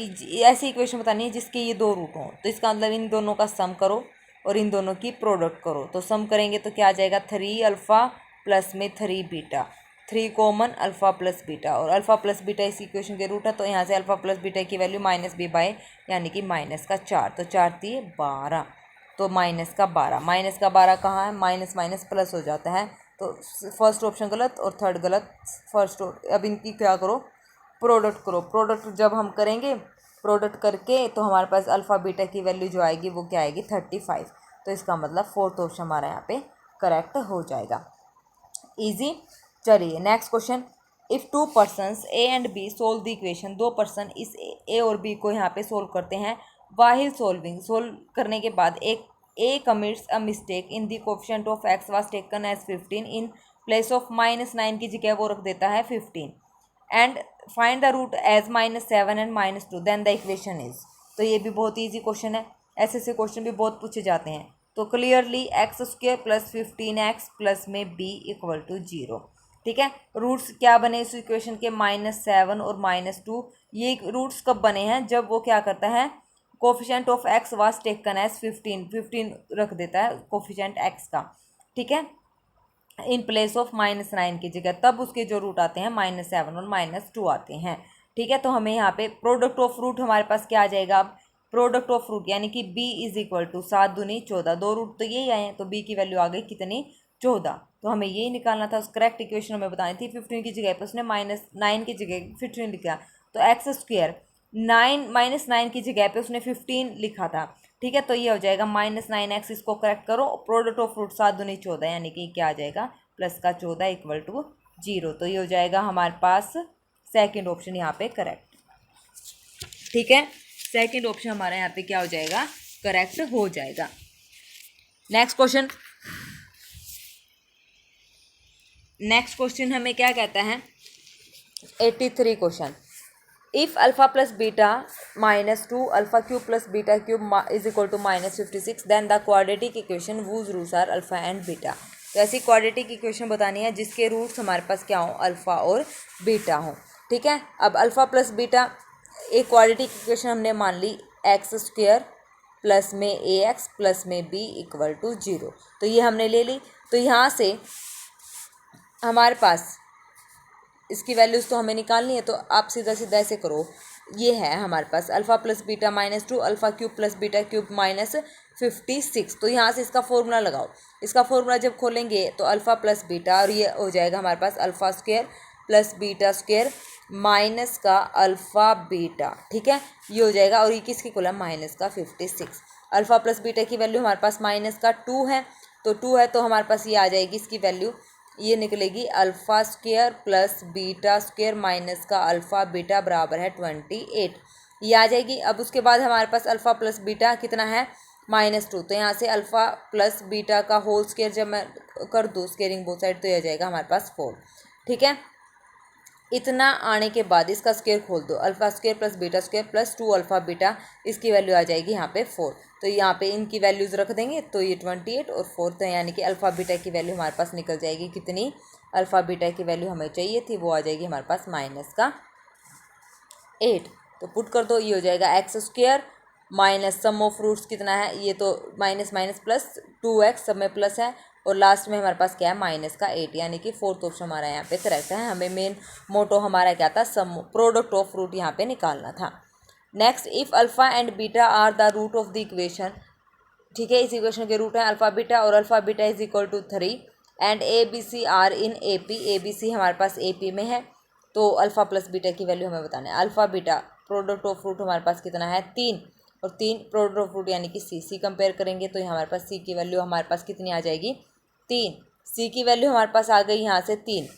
ऐसी इक्वेशन बतानी है जिसके ये 2 रूट हों, तो इसका मतलब इन दोनों का सम करो और इन दोनों की प्रोडक्ट करो, तो सम करेंगे तो क्या आ जाएगा, 3 अल्फ़ा प्लस में 3 beta, 3 common alpha plus beta, और अल्फ़ा प्लस बीटा इस इक्वेशन के रूट है, तो यहाँ से अल्फ़ा प्लस बीटा की वैल्यू माइनस बी बाय यानी कि माइनस का 4, तो 4 3 12, तो माइनस का 12 कहाँ है, माइनस माइनस प्लस हो जाता है, तो फर्स्ट ऑप्शन गलत और थर्ड गलत, फर्स्ट। अब इनकी क्या करो, प्रोडक्ट करो, प्रोडक्ट जब हम करेंगे प्रोडक्ट करके तो हमारे पास अल्फ़ा बीटा की वैल्यू जो आएगी वो क्या आएगी, 35, तो इसका मतलब फोर्थ ऑप्शन हमारा यहाँ पे करेक्ट हो जाएगा। इजी। चलिए next question, if 2 persons a and b solve the equation, 2 person इस ए और बी को यहाँ पे सोल्व करते हैं, वाहिल सोल्व करने के बाद एक A commits a mistake in the coefficient of x was taken as 15 in place of -9 की जगह वो रख देता है 15, and find the root as -7 and -2 then the equation is. तो ये भी बहुत ईजी क्वेश्चन है, ऐसे क्वेश्चन भी बहुत पूछे जाते हैं। तो क्लियरली x² + 15x प्लस में b = 0। ठीक है, रूट्स क्या बने इस इक्वेशन के, -7 और -2। ये रूट्स कब बने हैं, जब वो क्या करता है, coefficient of x was taken as 15 रख देता है कोफिशिएंट x का। ठीक है, इन प्लेस ऑफ -9 की जगह, तब उसके जो रूट आते हैं -7 और -2 आते हैं। ठीक है, तो हमें यहाँ पे प्रोडक्ट ऑफ रूट हमारे पास क्या आ जाएगा, अब प्रोडक्ट ऑफ रूट यानी कि b = 7 दूनी 14, दो रूट तो यही आए हैं, तो b की वैल्यू आ गई कितनी, 14। तो हमें यही निकालना था, उस करेक्ट इक्वेशन हमें बतानी थी। 15 की जगह पर उसने -9 की जगह 15 लिखा, तो x² 9 की जगह पे उसने 15 लिखा था। ठीक है, तो ये हो जाएगा -9x, इसको करेक्ट करो, प्रोडक्ट ऑफ रूट 7 दूनी 14 यानी कि क्या आ जाएगा, प्लस का 14 = 0। तो ये हो जाएगा हमारे पास सेकंड ऑप्शन यहाँ पे करेक्ट। ठीक है, सेकंड ऑप्शन हमारा यहाँ पे क्या हो जाएगा, करेक्ट हो जाएगा। नेक्स्ट क्वेश्चन हमें क्या कहता है, 83 question. If alpha plus beta -2 α³ + β³ is equal to -56 then the quadratic equation whose roots are alpha and beta. तो ऐसी क्वाड्रेटिक इक्वेशन बतानी है जिसके रूट्स हमारे पास क्या हों, अल्फा और बीटा हों। ठीक है, अब अल्फा प्लस बीटा एक क्वाड्रेटिक इक्वेशन हमने मान ली, x² प्लस में ax प्लस में b = 0। तो ये हमने ले ली। तो यहाँ से हमारे पास इसकी वैल्यूज़ तो हमें निकालनी है, तो आप सीधा सीधा ऐसे करो, ये है हमारे पास अल्फ़ा प्लस बीटा -2 α³ + β³ -56। तो यहाँ से इसका फॉर्मूला लगाओ, इसका फॉर्मूला जब खोलेंगे तो अल्फ़ा प्लस बीटा, और ये हो जाएगा हमारे पास α² + β² माइनस का अल्फ़ा बीटा। ठीक है, ये हो जाएगा, और ये किसकी कोलम, माइनस का 56। अल्फ़ा प्लस बीटा की वैल्यू हमारे पास -2 है, तो 2 है, तो हमारे पास ये आ जाएगी, इसकी वैल्यू ये निकलेगी α² + β² माइनस का अल्फ़ा बीटा बराबर है 28, ये आ जाएगी। अब उसके बाद हमारे पास अल्फ़ा प्लस बीटा कितना है, -2। तो यहाँ से अल्फ़ा प्लस बीटा का होल स्क्वायर जब मैं कर दूँ स्क्वेयरिंग बोथ साइड, तो यह आ जाएगा हमारे पास 4। ठीक है, इतना आने के बाद इसका स्क्वायर खोल दो, α² + β² + 2 अल्फ़ा बीटा, इसकी वैल्यू आ जाएगी यहाँ पे 4। तो यहाँ पे इनकी वैल्यूज़ रख देंगे, तो ये 28 और 4, तो यानी कि अल्फ़ा बीटा की वैल्यू हमारे पास निकल जाएगी कितनी, अल्फ़ा बीटा की वैल्यू हमें चाहिए थी, वो आ जाएगी हमारे पास -8। तो पुट कर दो, ये हो जाएगा x² minus sum of roots कितना है, ये तो माइनस माइनस प्लस 2x, सब में प्लस है, और लास्ट में हमारे पास क्या है, -8, यानी कि फोर्थ ऑप्शन हमारा यहाँ पे करेक्ट है। हमें मेन मोटो हमारा क्या था, सम प्रोडक्ट ऑफ रूट यहाँ पे निकालना था। Next, if alpha and beta are the root of the equation. ठीक है, इस इक्वेशन के रूट है अल्फ़ा बीटा, और alpha beta = 3 and a b c are in A P, a b c हमारे पास ए पी में है। तो अल्फ़ा प्लस बीटा की वैल्यू हमें बताना है। Alpha beta product of root हमारे पास कितना है, 3, और 3 प्रोडक्ट ऑफ रूट यानी कि सी कंपेयर करेंगे, तो हमारे पास सी की वैल्यू हमारे पास कितनी आ जाएगी, 3। सी की वैल्यू हमारे पास आ गई यहाँ से 3,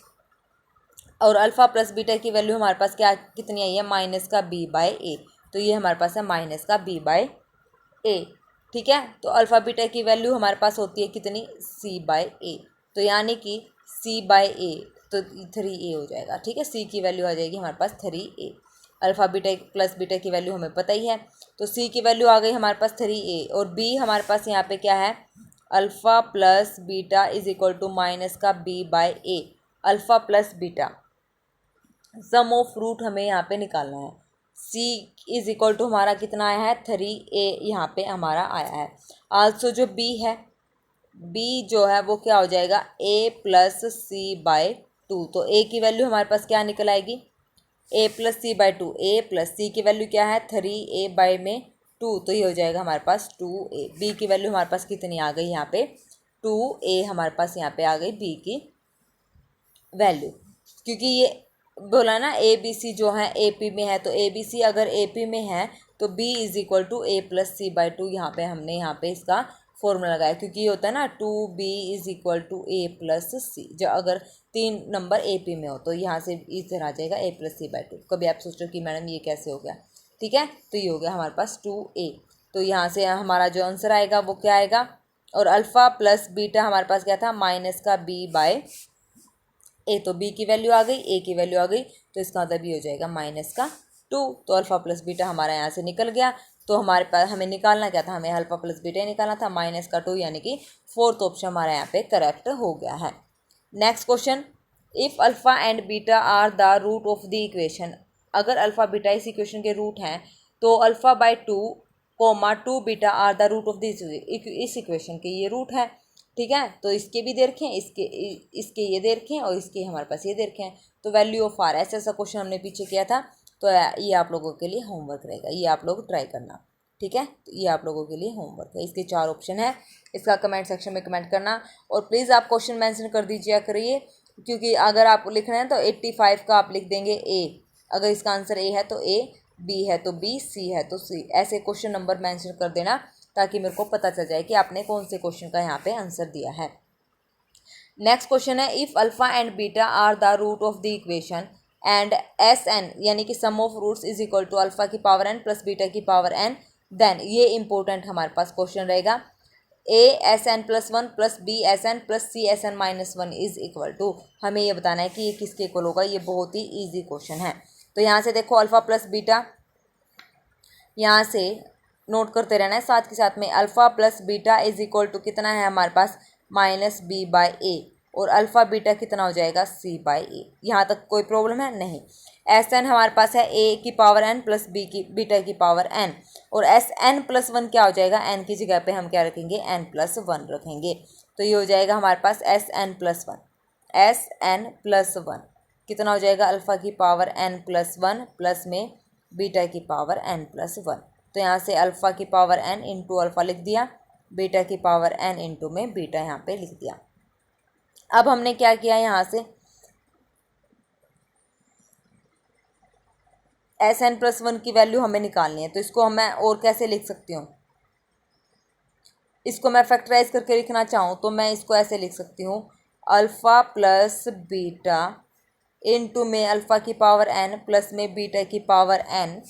और अल्फ़ा प्लस बीटा की वैल्यू हमारे पास क्या कितनी आई है, -b/a। तो ये हमारे पास है -b/a। ठीक है, तो अल्फ़ा बीटा की वैल्यू हमारे पास होती है कितनी, c/a। तो यानी कि c/a, तो 3a हो जाएगा। ठीक है, c की वैल्यू आ जाएगी हमारे पास 3a। Alpha beta plus beta की वैल्यू हमें पता ही है, तो c की वैल्यू आ गई हमारे पास 3a, और b हमारे पास यहाँ पे क्या है, alpha plus beta = -b/a। Alpha plus beta sum of root हमें यहाँ पे निकालना है। c = हमारा कितना आया है, 3a यहाँ पे हमारा आया है। आल्सो जो b है, b जो है वो क्या हो जाएगा, a + c/2। तो a की वैल्यू हमारे पास क्या निकल आएगी, a + c/2। a + c की वैल्यू क्या है, 3a/2, तो ये हो जाएगा हमारे पास 2a। b की वैल्यू हमारे पास कितनी आ गई यहाँ पे, 2a हमारे पास यहाँ पे आ गई b की वैल्यू, क्योंकि ये बोला ना ए बी सी जो है ए पी में है, तो ए बी सी अगर ए पी में है तो b = a + c/2। यहाँ पे हमने यहाँ पे इसका फॉर्मूला लगाया, क्योंकि ये होता है ना 2b = a + c, जो अगर 3 नंबर ए पी में हो, तो यहाँ से इस तरह आ जाएगा a + c/2। कभी आप सोचो कि मैडम ये कैसे हो गया। ठीक है, तो ये हो गया हमारे पास 2a। तो यहाँ से हमारा जो आंसर आएगा वो क्या आएगा, और अल्फ़ा प्लस बीटा हमारे पास क्या था, -b/a ए तो बी की वैल्यू आ गई, ए की वैल्यू आ गई, तो इसका मतलब ये हो जाएगा -2। तो अल्फ़ा प्लस बीटा हमारा यहाँ से निकल गया। तो हमारे पास हमें निकालना क्या था, हमें अल्फ़ा प्लस बीटा ही निकालना था, -2 यानी कि फोर्थ ऑप्शन हमारा यहाँ पे करेक्ट हो गया है। Next question, if alpha and beta are the root of the equation, अगर अल्फ़ा बीटा इस इक्वेशन के रूट हैं तो alpha by 2 2 beta are the root of this, इस इक्वेशन के ये रूट है। ठीक है, तो इसके भी दे रखे हैं, इसके ये दे रखे हैं और इसके हमारे पास ये दे रखे हैं। तो वैल्यू ऑफ आर, ऐसा क्वेश्चन हमने पीछे किया था, तो ये आप लोगों के लिए होमवर्क रहेगा, ये आप लोग ट्राई करना। ठीक है, तो ये आप लोगों के लिए होमवर्क है। इसके 4 ऑप्शन है, इसका कमेंट सेक्शन में कमेंट करना और प्लीज़ आप क्वेश्चन मेंशन कर दीजिए करिए, क्योंकि अगर आप लिख रहे हैं तो 85 का आप लिख देंगे ए, अगर इसका आंसर ए है तो ए, बी है तो बी, सी है तो सी, ऐसे क्वेश्चन नंबर मेंशन कर देना ताकि मेरे को पता चल जाए कि आपने कौन से क्वेश्चन का यहाँ पे आंसर दिया है। नेक्स्ट क्वेश्चन है, if alpha and beta are the root of the equation and S n यानी कि sum of roots is equal to alpha की पावर एन प्लस बीटा की पावर एन, देन ये इंपॉर्टेंट हमारे पास क्वेश्चन रहेगा, ए एस एन प्लस 1 प्लस b S n plus c S n -1 is equal to, हमें ये बताना है कि ये किसके इक्वल होगा। ये बहुत ही ईजी क्वेश्चन है। तो यहाँ से देखो अल्फ़ा प्लस बीटा, यहाँ से नोट करते रहना है साथ के साथ में, alpha plus beta is equal to कितना है हमारे पास -b/a, और अल्फ़ा बीटा कितना हो जाएगा c/a। यहाँ तक कोई प्रॉब्लम है नहीं। एस एन हमारे पास है a की पावर n प्लस बीटा की पावर n, और एस एन प्लस 1 क्या हो जाएगा, n की जगह पे हम क्या रखेंगे, n+1 रखेंगे। तो ये हो जाएगा हमारे पास Sn+1 कितना हो जाएगा, अल्फ़ा की पावर n+1 प्लस में बीटा की पावर n+1। तो यहाँ से अल्फ़ा की पावर n इंटू अल्फ़ा लिख दिया, बीटा की पावर n इंटू में बीटा यहाँ पे लिख दिया। अब हमने क्या किया, यहाँ से Sn+1 की वैल्यू हमें निकालनी है, तो इसको मैं और कैसे लिख सकती हूँ, इसको मैं फैक्टराइज करके लिखना चाहूँ तो मैं इसको ऐसे लिख सकती हूँ, अल्फ़ा प्लस बीटा इंटू में अल्फ़ा की पावर n प्लस में बीटा की पावर n,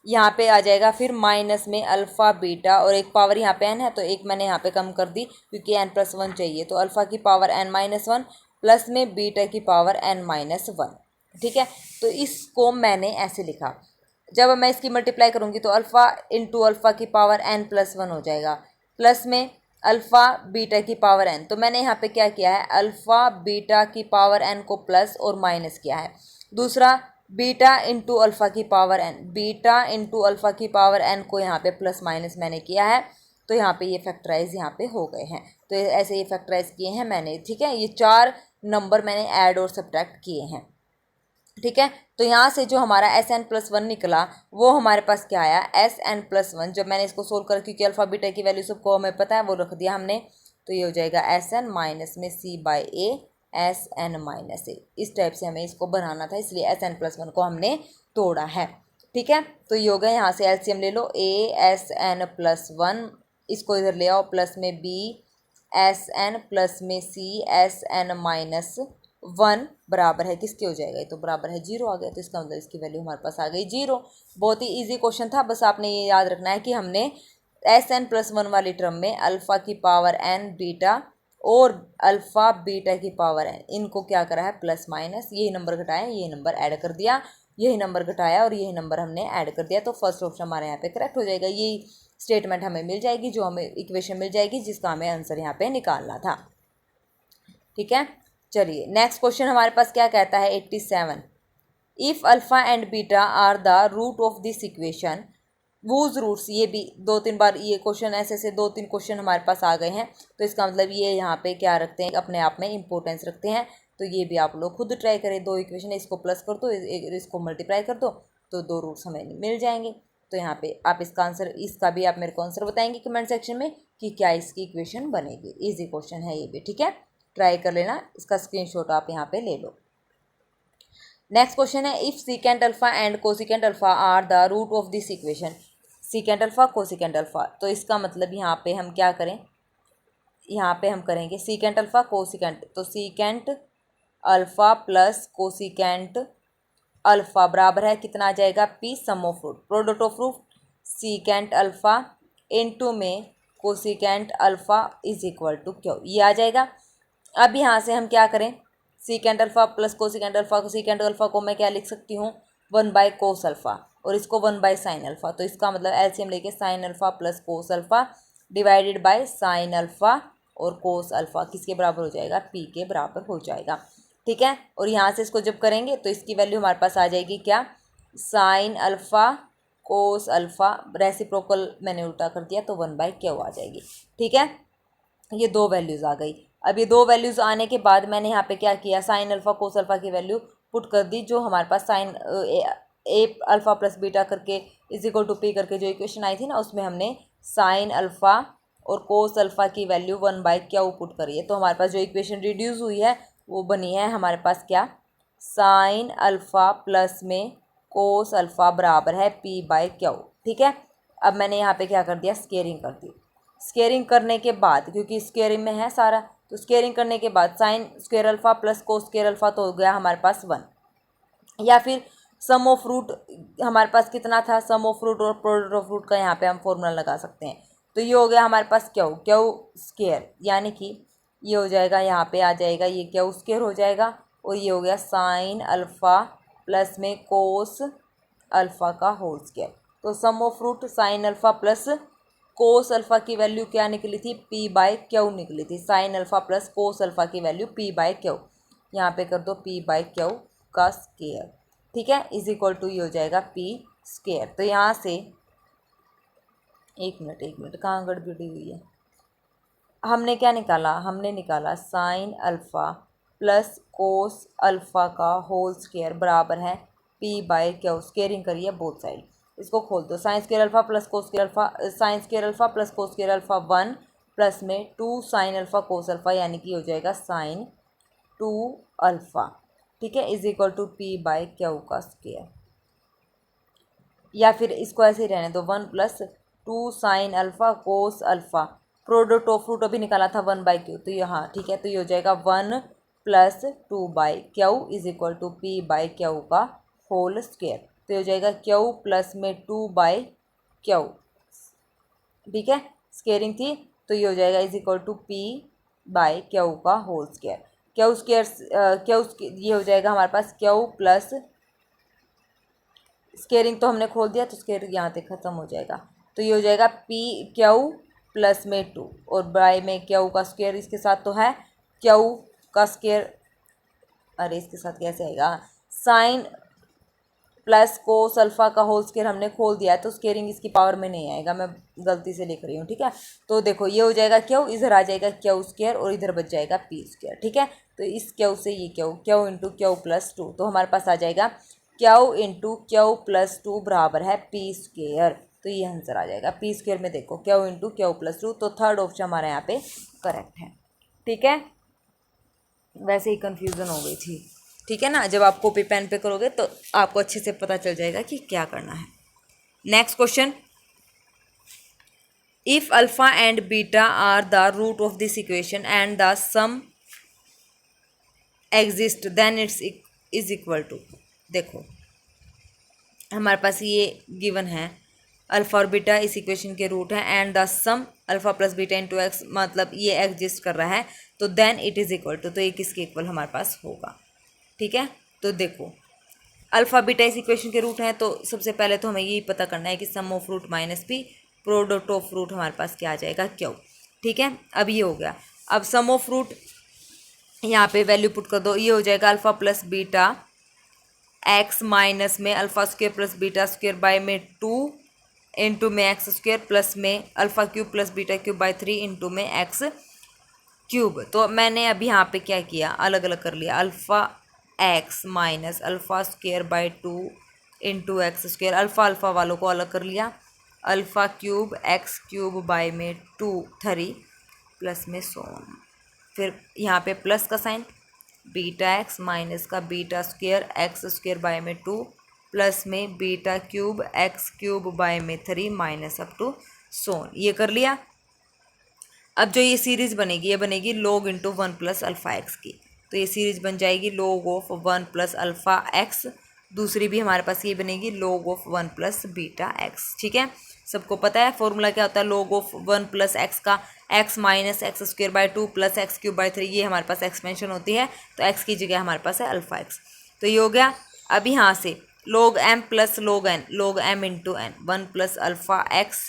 यहाँ पे आ जाएगा फिर माइनस में अल्फ़ा बीटा, और एक पावर यहाँ पे n है तो एक मैंने यहाँ पे कम कर दी क्योंकि n+1 चाहिए, तो अल्फ़ा की पावर n-1 प्लस में बीटा की पावर n-1। ठीक है, तो इसको मैंने ऐसे लिखा, जब मैं इसकी मल्टीप्लाई करूँगी तो अल्फ़ा इंटू अल्फ़ा की पावर n+1 हो जाएगा, प्लस में अल्फ़ा बीटा की पावर n। तो मैंने यहाँ पे क्या किया है, अल्फ़ा बीटा की पावर n को प्लस और माइनस किया है। दूसरा बीटा इंटू अल्फ़ा की power n, beta into alpha की पावर n को यहाँ पे प्लस माइनस मैंने किया है, तो यहाँ पे ये फैक्टराइज यहाँ पे हो गए हैं। तो ऐसे ये फैक्टराइज किए हैं मैंने। ठीक है, ये 4 नंबर मैंने ऐड और सब्ट्रैक्ट किए हैं। ठीक है, तो यहाँ से जो हमारा Sn+1 निकला वो हमारे पास क्या आया, Sn+1। जब मैंने इसको सोल्व कर, क्योंकि अल्फ़ा बीटा की वैल्यू सबको हमें पता है, वो रख दिया हमने, तो ये हो जाएगा Sn माइनस में c/a Sn-a। इस टाइप से हमें इसको बनाना था, इसलिए Sn+1 को हमने तोड़ा है। ठीक है, तो ये हो गया। यहाँ से एलसीएम ले लो, a Sn+1, इसको इधर ले आओ, प्लस में b Sn प्लस में c Sn-1 बराबर है किसके हो जाएगा, ये तो बराबर है 0 आ गया, तो इसका मतलब इसकी वैल्यू हमारे पास आ गई 0। बहुत ही इजी क्वेश्चन था, बस आपने ये याद रखना है कि हमने Sn+1 वाली टर्म में अल्फ़ा की पावर n बीटा और अल्फ़ा बीटा की पावर n, इनको क्या करा है, प्लस माइनस, यही नंबर घटाया, यही नंबर ऐड कर दिया, यही नंबर घटाया और यही नंबर हमने ऐड कर दिया, तो फर्स्ट ऑप्शन हमारे यहाँ पे करेक्ट हो जाएगा। यही स्टेटमेंट हमें मिल जाएगी, जो हमें इक्वेशन मिल जाएगी जिसका हमें आंसर यहाँ पे निकालना था। ठीक है, चलिए नेक्स्ट क्वेश्चन हमारे पास क्या कहता है, 87, if alpha and beta are the root of this equation whose roots, ये भी 2-3 बार ये क्वेश्चन ऐसे 2-3 क्वेश्चन हमारे पास आ गए हैं, तो इसका मतलब ये यहाँ पे क्या रखते हैं, अपने आप में इंपॉर्टेंस रखते हैं। तो ये भी आप लोग खुद ट्राई करें, 2 इक्वेशन, इसको प्लस कर दो, इसको मल्टीप्लाई कर दो, तो 2 रूट्स हमें मिल जाएंगे। तो यहाँ पे आप इसका आंसर, इसका भी आप मेरे को आंसर बताएंगे कमेंट सेक्शन में कि क्या इसकी इक्वेशन बनेगी। ईजी क्वेश्चन है ये भी। ठीक है, ट्राई कर लेना, इसका स्क्रीनशॉट आप यहाँ पे ले लो। नेक्स्ट क्वेश्चन है, if secant alpha and cosecant alpha are the root of this equation, secant alpha cosecant alpha, तो इसका मतलब यहाँ पे हम क्या करें, यहाँ पे हम करेंगे सीकेंट अल्फ़ा कोसिकेंट, तो secant alpha plus cosecant alpha बराबर है कितना आ जाएगा, p sum of root, product of root secant alpha into में cosecant alpha is equal to q, ये आ जाएगा। अब यहाँ से हम क्या करें, secant alpha plus cosecant alpha को, सीकेंट अल्फा को मैं क्या लिख सकती हूँ 1/कोस अल्फा, और इसको 1/साइन अल्फा। तो इसका मतलब एलसीएम लेके sign alpha plus cos alpha divided by sine alpha और कोस अल्फा किसके बराबर हो जाएगा, पी के बराबर हो जाएगा। ठीक है, और यहाँ से इसको जब करेंगे तो इसकी वैल्यू हमारे पास आ जाएगी क्या, sign alpha cos alpha, reciprocal मैंने उल्टा कर दिया तो 1/क्यू आ जाएगी। ठीक है, ये दो वैल्यूज़ आ गई। अब ये दो वैल्यूज़ आने के बाद मैंने यहाँ पे क्या किया, साइन अल्फा कोस अल्फा की वैल्यू पुट कर दी, जो हमारे पास साइन ए अल्फा प्लस बीटा करके इज इक्वल टू पी करके जो इक्वेशन आई थी ना, उसमें हमने साइन अल्फा और कोस अल्फा की वैल्यू 1/क्यू पुट करी है। तो हमारे पास जो इक्वेशन रिड्यूस हुई है वो बनी है हमारे पास क्या, साइन अल्फा प्लस में कोस अल्फा बराबर है p/क्यू। ठीक है, अब मैंने यहाँ पे क्या कर दिया, स्केयरिंग कर दी। स्केयरिंग करने के बाद, क्योंकि स्केयरिंग में है सारा, तो स्केयरिंग करने के बाद sine square alpha plus cos square alpha तो हो गया हमारे पास 1, या फिर सम ऑफ रूट हमारे पास कितना था, सम ऑफ रूट और प्रोडक्ट ऑफ रूट का यहाँ पे हम फॉर्मूला लगा सकते हैं। तो ये हो गया हमारे पास क्यू स्केयर, यानी कि ये हो जाएगा, यहाँ पे आ जाएगा ये क्यू स्केयर हो जाएगा, और ये हो गया साइन अल्फा प्लस में कोस अल्फा का होल स्केयर। तो sum of root sine alpha plus cos alpha की वैल्यू क्या निकली थी, p/क्यू निकली थी। Sine alpha plus cos alpha की वैल्यू p/क्यू, यहाँ पे कर दो p/क्यू का स्केयर। ठीक है, इज इक्वल टू ये हो जाएगा p स्केयर। तो यहाँ से एक मिनट कहाँ गड़बड़ी हुई है, हमने क्या निकाला, हमने निकाला sign alpha plus cos alpha का होल स्केयर बराबर है p/क्यू। स्केयरिंग करिए बोथ साइड, इसको खोल दो, sine square alpha plus cos square alpha, sine square alpha plus cos square alpha 1 plus में 2 साइन अल्फा कोस अल्फा, यानी कि हो जाएगा साइन 2 अल्फा। ठीक है, इज इक्वल टू p/क्यू का स्क्वायर, या फिर इसको ऐसे ही रहने दो 1 plus 2 sine alpha cos alpha, product of root अभी निकाला था 1/क्यू, तो यहाँ ठीक है, तो ये हो जाएगा 1 प्लस 2/क्यू इज इक्वल टू p/क्यू का होल स्क्वायर। तो हो जाएगा क्यू प्लस में 2/क्यू। ठीक है, स्केयरिंग थी, तो ये हो जाएगा इज इक्वल टू p/क्यू का होल स्क्वायर। क्यू स्क्वायर ये हो जाएगा हमारे पास क्यू प्लस, स्केयरिंग तो हमने खोल दिया तो स्केयर यहाँ से ख़त्म हो जाएगा, तो ये हो जाएगा p/क्यू प्लस में 2 और बाय में क्यू का स्क्वायर इसके साथ तो है, क्यू का स्क्वायर, अरे इसके साथ कैसे आएगा, साइन प्लस कोस अल्फा का होल स्क्वायर हमने खोल दिया है, तो स्केयरिंग इसकी पावर में नहीं आएगा, मैं गलती से लिख रही हूँ। ठीक है, तो देखो ये हो जाएगा क्यू, इधर आ जाएगा क्यू स्क्वायर और इधर बच जाएगा पी स्क्वायर। ठीक है, तो इस क्यू से ये क्यू इंटू क्यू प्लस 2, तो हमारे पास आ जाएगा क्यू इंटू क्यू प्लस 2 बराबर है पी स्क्वायर। तो ये आंसर आ जाएगा पी स्क्वायर में, देखो क्यू इंटू क्यू प्लस 2, तो थर्ड ऑप्शन हमारे यहाँ पे करेक्ट है। ठीक है, वैसे ही कन्फ्यूज़न हो गई थी। ठीक है ना, जब आप कॉपी पेन पे करोगे तो आपको अच्छे से पता चल जाएगा कि क्या करना है। Next question, if alpha and beta are the root of this equation and the sum exist then its is equal to, देखो हमारे पास ये गिवन है अल्फा और बीटा इस इक्वेशन के रूट है, and the sum alpha plus beta into x, मतलब ये एग्जिस्ट कर रहा है, तो then it is equal to, तो ये किसके इक्वल हमारे पास होगा। ठीक है, तो देखो अल्फा बीटा इस इक्वेशन के रूट हैं, तो सबसे पहले तो हमें यही पता करना है कि sum of root minus p, product of root हमारे पास क्या आ जाएगा क्यू। ठीक है, अब ये हो गया, अब सम ऑफ रूट यहाँ पे वैल्यू पुट कर दो, ये हो जाएगा alpha plus beta x minus में alpha square plus beta square by में 2 इंटू में एक्स स्क्वायर प्लस में alpha cube plus beta cube by 3 into में एक्स क्यूब। तो मैंने अभी यहाँ पे क्या किया, अलग अलग कर लिया, alpha x minus alpha square by 2 into x square, alpha alpha वालों को अलग कर लिया, alpha cube x cube by में 2 3 प्लस में 100, फिर यहाँ पे प्लस का साइन, बीटा एक्स माइनस का beta square x square by में 2 प्लस में beta cube x cube by में 3 माइनस अप टू 100, ये कर लिया। अब जो ये सीरीज़ बनेगी, ये बनेगी log into 1 plus alpha x की, तो ये सीरीज़ बन जाएगी log of 1 plus alpha x दूसरी भी हमारे पास ये बनेगी log of 1 plus beta x. ठीक है, सबको पता है फॉर्मूला क्या होता है log ऑफ 1 प्लस एक्स का, x minus x square by 2 plus x cube by 3, ये हमारे पास एक्सपेंशन होती है, तो x की जगह हमारे पास है अल्फा एक्स। तो ये हो गया। अब यहाँ से log m plus log n, log m into n, 1 plus alpha x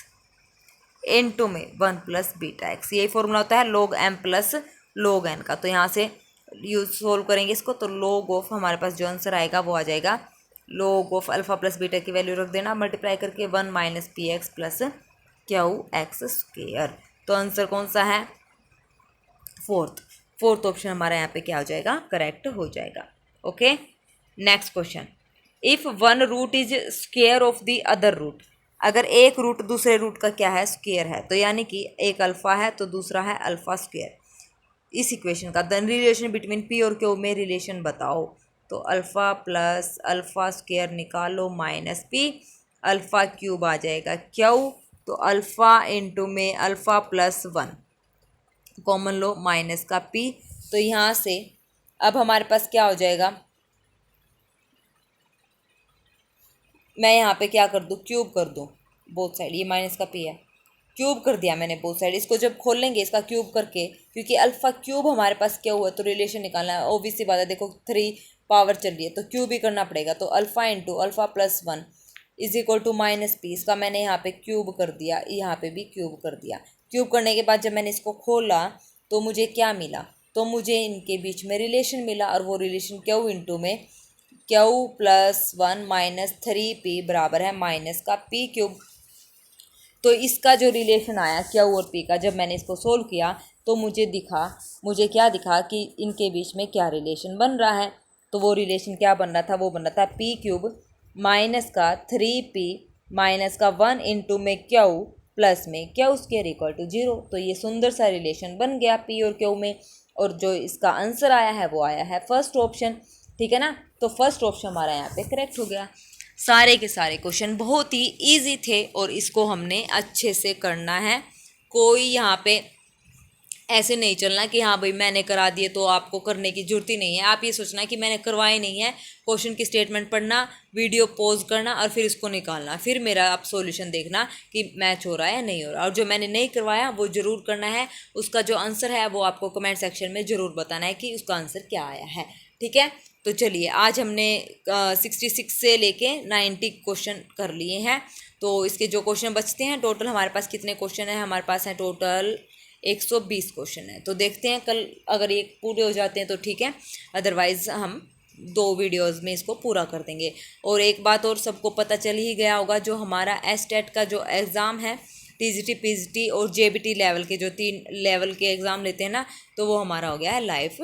into में 1 प्लस बीटा एक्स, यही फॉर्मूला होता है log m plus log n का। तो यहाँ से यूज सोल्व करेंगे इसको, तो log ऑफ हमारे पास जो आंसर आएगा वो आ जाएगा log of alpha plus beta की वैल्यू रख देना, मल्टीप्लाई करके 1 minus P x plus Q x square. तो आंसर कौन सा है? फोर्थ ऑप्शन हमारा यहाँ पे क्या हो जाएगा? करेक्ट हो जाएगा। Okay, next question, if one root is square of the other root, अगर एक रूट दूसरे रूट का क्या है? स्क्वेयर है, तो यानी कि एक अल्फा है तो दूसरा है अल्फा स्क्वेयर। इस इक्वेशन का द रिलेशन बिटवीन पी और क्यू में रिलेशन बताओ। तो अल्फ़ा प्लस अल्फ़ा स्क्वेयर निकालो माइनस पी, अल्फ़ा क्यूब आ जाएगा क्यू, तो अल्फ़ा इंटू में अल्फ़ा प्लस 1 कॉमन लो माइनस का पी। तो यहाँ से अब हमारे पास क्या हो जाएगा? मैं यहाँ पे क्या कर दूँ? क्यूब कर दूँ बोथ साइड, ये माइनस का पी है, क्यूब कर दिया मैंने बोथ साइड। इसको जब खोल लेंगे इसका क्यूब करके, क्योंकि अल्फ़ा क्यूब हमारे पास क्या हुआ, तो रिलेशन निकालना है, ऑब्वियस सी बात है। देखो 3 पावर चल रही है तो क्यूब ही करना पड़ेगा। तो alpha into alpha plus 1 is equal to minus p, इसका मैंने यहाँ पे क्यूब कर दिया, यहाँ पे भी क्यूब कर दिया। क्यूब करने के बाद जब मैंने इसको खोला तो मुझे क्या मिला? तो मुझे इनके बीच में रिलेशन मिला, और वो रिलेशन क्यू इंटू में क्यू प्लस 1 माइनस 3p बराबर है माइनस का पी क्यूब। तो इसका जो रिलेशन आया क्यू और पी का, जब मैंने इसको सोल्व किया तो मुझे क्या दिखा कि इनके बीच में क्या रिलेशन बन रहा है। तो वो रिलेशन क्या बन रहा था? वो बन रहा था पी क्यूब माइनस का 3p माइनस का 1 इंटू में क्यू प्लस में क्यू स्क्वायर इक्वल टू 0। तो ये सुंदर सा रिलेशन बन गया पी और क्यू में, और जो इसका आंसर आया है वो आया है फर्स्ट ऑप्शन। ठीक है ना, तो फर्स्ट ऑप्शन हमारा यहाँ पे करेक्ट हो गया। सारे के सारे क्वेश्चन बहुत ही इजी थे और इसको हमने अच्छे से करना है। कोई यहाँ पे ऐसे नहीं चलना कि हाँ भाई मैंने करा दिए तो आपको करने की जरूरत ही नहीं है। आप ये सोचना कि मैंने करवाए नहीं है, क्वेश्चन की स्टेटमेंट पढ़ना, वीडियो पॉज करना और फिर इसको निकालना, फिर मेरा आप सॉल्यूशन देखना कि मैच हो रहा है या नहीं हो रहा। और जो मैंने नहीं करवाया वो ज़रूर करना है, उसका जो आंसर है वो आपको कमेंट सेक्शन में ज़रूर बताना है कि उसका आंसर क्या आया है। ठीक है, तो चलिए आज हमने 66 से लेके 90 क्वेश्चन कर लिए हैं। तो इसके जो क्वेश्चन बचते हैं, टोटल हमारे पास कितने क्वेश्चन हैं? हमारे पास है टोटल 120 क्वेश्चन है। तो देखते हैं कल अगर ये पूरे हो जाते हैं तो ठीक है, अदरवाइज़ हम 2 वीडियोस में इसको पूरा कर देंगे। और एक बात और सबको पता चल ही गया होगा, जो हमारा एस्टेट का जो एग्ज़ाम है, टीजीटी पीजीटी और जेबीटी लेवल के जो 3 लेवल के एग्ज़ाम लेते हैं ना, तो वो हमारा हो गया है लाइफ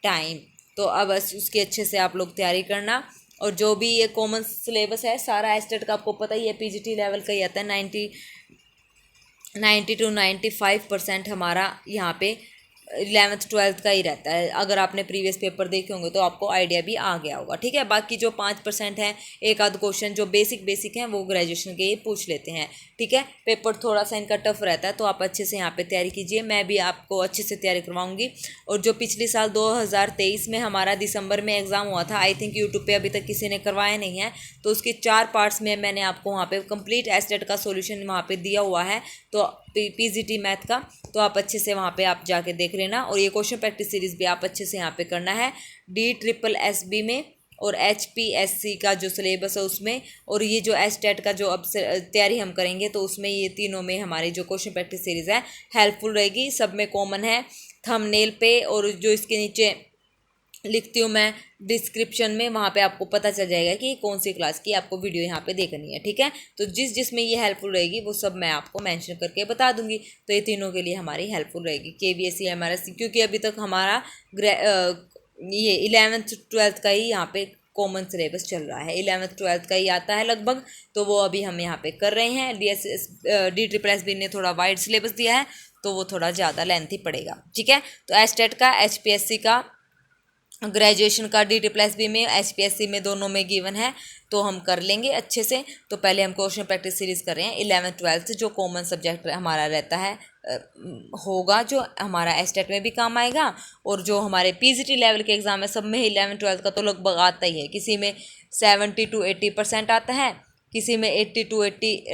टाइम। तो अब बस उसकी अच्छे से आप लोग तैयारी करना। और जो भी ये कॉमन सिलेबस है सारा एस्टेट का आपको पता ही है, पीजीटी लेवल का ही आता है। 90 to 95% हमारा यहाँ पे 11th 12th का ही रहता है। अगर आपने प्रीवियस पेपर देखे होंगे तो आपको आइडिया भी आ गया होगा। ठीक है, बाकी जो 5% हैं, एक आध क्वेश्चन जो बेसिक हैं वो ग्रेजुएशन के ही पूछ लेते हैं। ठीक है, पेपर थोड़ा सा इनका टफ रहता है, तो आप अच्छे से यहाँ पे तैयारी कीजिए। मैं भी आपको अच्छे से तैयारी करवाऊंगी। और जो पिछले साल 2023 में हमारा दिसंबर में एग्ज़ाम हुआ था, आई थिंक यूट्यूब पर अभी तक किसी ने करवाया नहीं है, तो उसके 4 पार्ट्स में मैंने आपको वहाँ पर कंप्लीट एस्टेट का सोल्यूशन वहाँ पर दिया हुआ है, तो पीजीटी मैथ का। तो आप अच्छे से वहाँ पे आप जाके देख लेना। और ये क्वेश्चन प्रैक्टिस सीरीज़ भी आप अच्छे से यहाँ पे करना है, DSSB में और HPSC का जो सिलेबस है उसमें, और ये जो एस्टेट का जो अब तैयारी हम करेंगे तो उसमें ये तीनों में हमारी जो क्वेश्चन प्रैक्टिस सीरीज़ है हेल्पफुल रहेगी। सब में कॉमन है थंबनेल पे, और जो इसके नीचे लिखती हूँ मैं डिस्क्रिप्शन में, वहाँ पे आपको पता चल जाएगा कि कौन सी क्लास की आपको वीडियो यहाँ पे देखनी है। ठीक है, तो जिसमें ये हेल्पफुल रहेगी वो सब मैं आपको मेंशन करके बता दूंगी। तो ये तीनों के लिए हमारी हेल्पफुल रहेगी, KVSC MRSC, क्योंकि अभी तक हमारा ये 11th 12th का ही यहाँ पे कॉमन सिलेबस चल रहा है, 11th 12th का ही आता है लगभग। तो वो अभी हम यहाँ पे कर रहे हैं। DSSB ने थोड़ा वाइड सिलेबस दिया है तो वो थोड़ा ज़्यादा लेंथी पड़ेगा। ठीक है, तो एस्टेट का, HPSC का ग्रेजुएशन का DT+B में HPSC में दोनों में गिवन है, तो हम कर लेंगे अच्छे से। तो पहले हम क्वेश्चन प्रैक्टिस सीरीज कर रहे हैं 11th-12th जो कॉमन सब्जेक्ट हमारा रहता है होगा, जो हमारा एस्टेट में भी काम आएगा, और जो हमारे PGT लेवल के एग्ज़ाम है सब में 11th-12th का तो लगभग आता ही है। किसी में 70 to 80% आता है, किसी में 80 to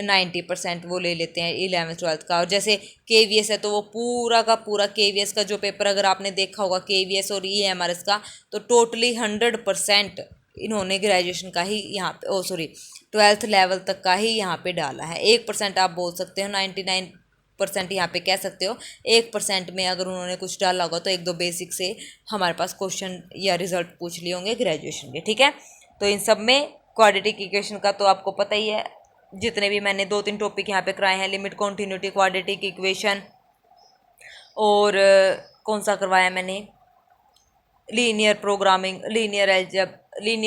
90% वो ले लेते हैं 11th-12th का। और जैसे KVS है तो वो पूरा का पूरा KVS का जो पेपर अगर आपने देखा होगा KVS और EMRS का, तो टोटली 100% इन्होंने ग्रेजुएशन का ही यहाँ पे 12th लेवल तक का ही यहाँ पे डाला है। 1% आप बोल सकते हो, 99% यहाँ पे कह सकते हो। 1% में अगर उन्होंने कुछ डाला होगा तो 1-2 बेसिक से हमारे पास क्वेश्चन या रिजल्ट पूछ लिए होंगे ग्रेजुएशन के, ठीक है। तो इन सब में क्वाड्रेटिक इक्वेशन का तो आपको पता ही है, जितने भी मैंने 2-3 टॉपिक यहाँ पे कराए हैं, लिमिट, कॉन्टिन्यूटी, क्वाड्रेटिक इक्वेशन, और कौन सा करवाया मैंने, लीनियर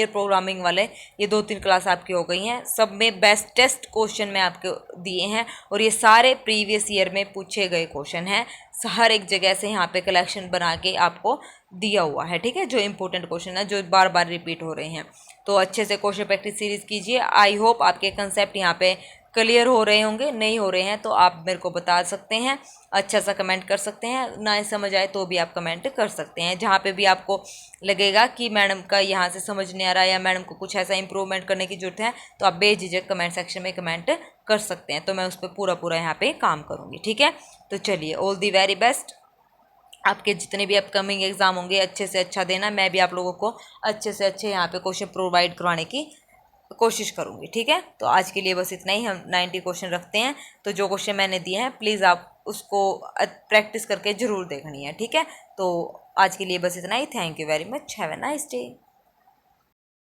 प्रोग्रामिंग वाले, ये 2-3 क्लास आपकी हो गई हैं। सब में बेस्टेस्ट क्वेश्चन मैं आपको दिए हैं, और ये सारे प्रीवियस ईयर में पूछे गए क्वेश्चन हैं। हर एक जगह से यहाँ पे कलेक्शन बना के आपको दिया हुआ है, ठीक है, जो इंपॉर्टेंट क्वेश्चन है जो बार बार रिपीट हो रहे हैं। तो अच्छे से क्वेश्चन प्रैक्टिस सीरीज कीजिए। आई होप आपके कंसेप्ट यहाँ पे क्लियर हो रहे होंगे। नहीं हो रहे हैं तो आप मेरे को बता सकते हैं, अच्छा सा कमेंट कर सकते हैं। ना समझ आए तो भी आप कमेंट कर सकते हैं। जहाँ पे भी आपको लगेगा कि मैडम का यहाँ से समझ नहीं आ रहा या मैडम को कुछ ऐसा इंप्रूवमेंट करने की जरूरत है, तो आप बेझिझक कमेंट सेक्शन में कमेंट कर सकते हैं, तो मैं उस पर पूरा यहाँ पे काम करूँगी, ठीक है। तो चलिए, ऑल दी वेरी बेस्ट। आपके जितने भी अपकमिंग एग्ज़ाम होंगे अच्छे से अच्छा देना। मैं भी आप लोगों को अच्छे से अच्छे यहाँ पे क्वेश्चन प्रोवाइड करवाने की कोशिश करूँगी, ठीक है। तो आज के लिए बस इतना ही। हम 90 क्वेश्चन रखते हैं, तो जो क्वेश्चन मैंने दिए हैं प्लीज़ आप उसको प्रैक्टिस करके ज़रूर देखनी है, ठीक है। तो आज के लिए बस इतना ही। Thank you very much. Have a nice day.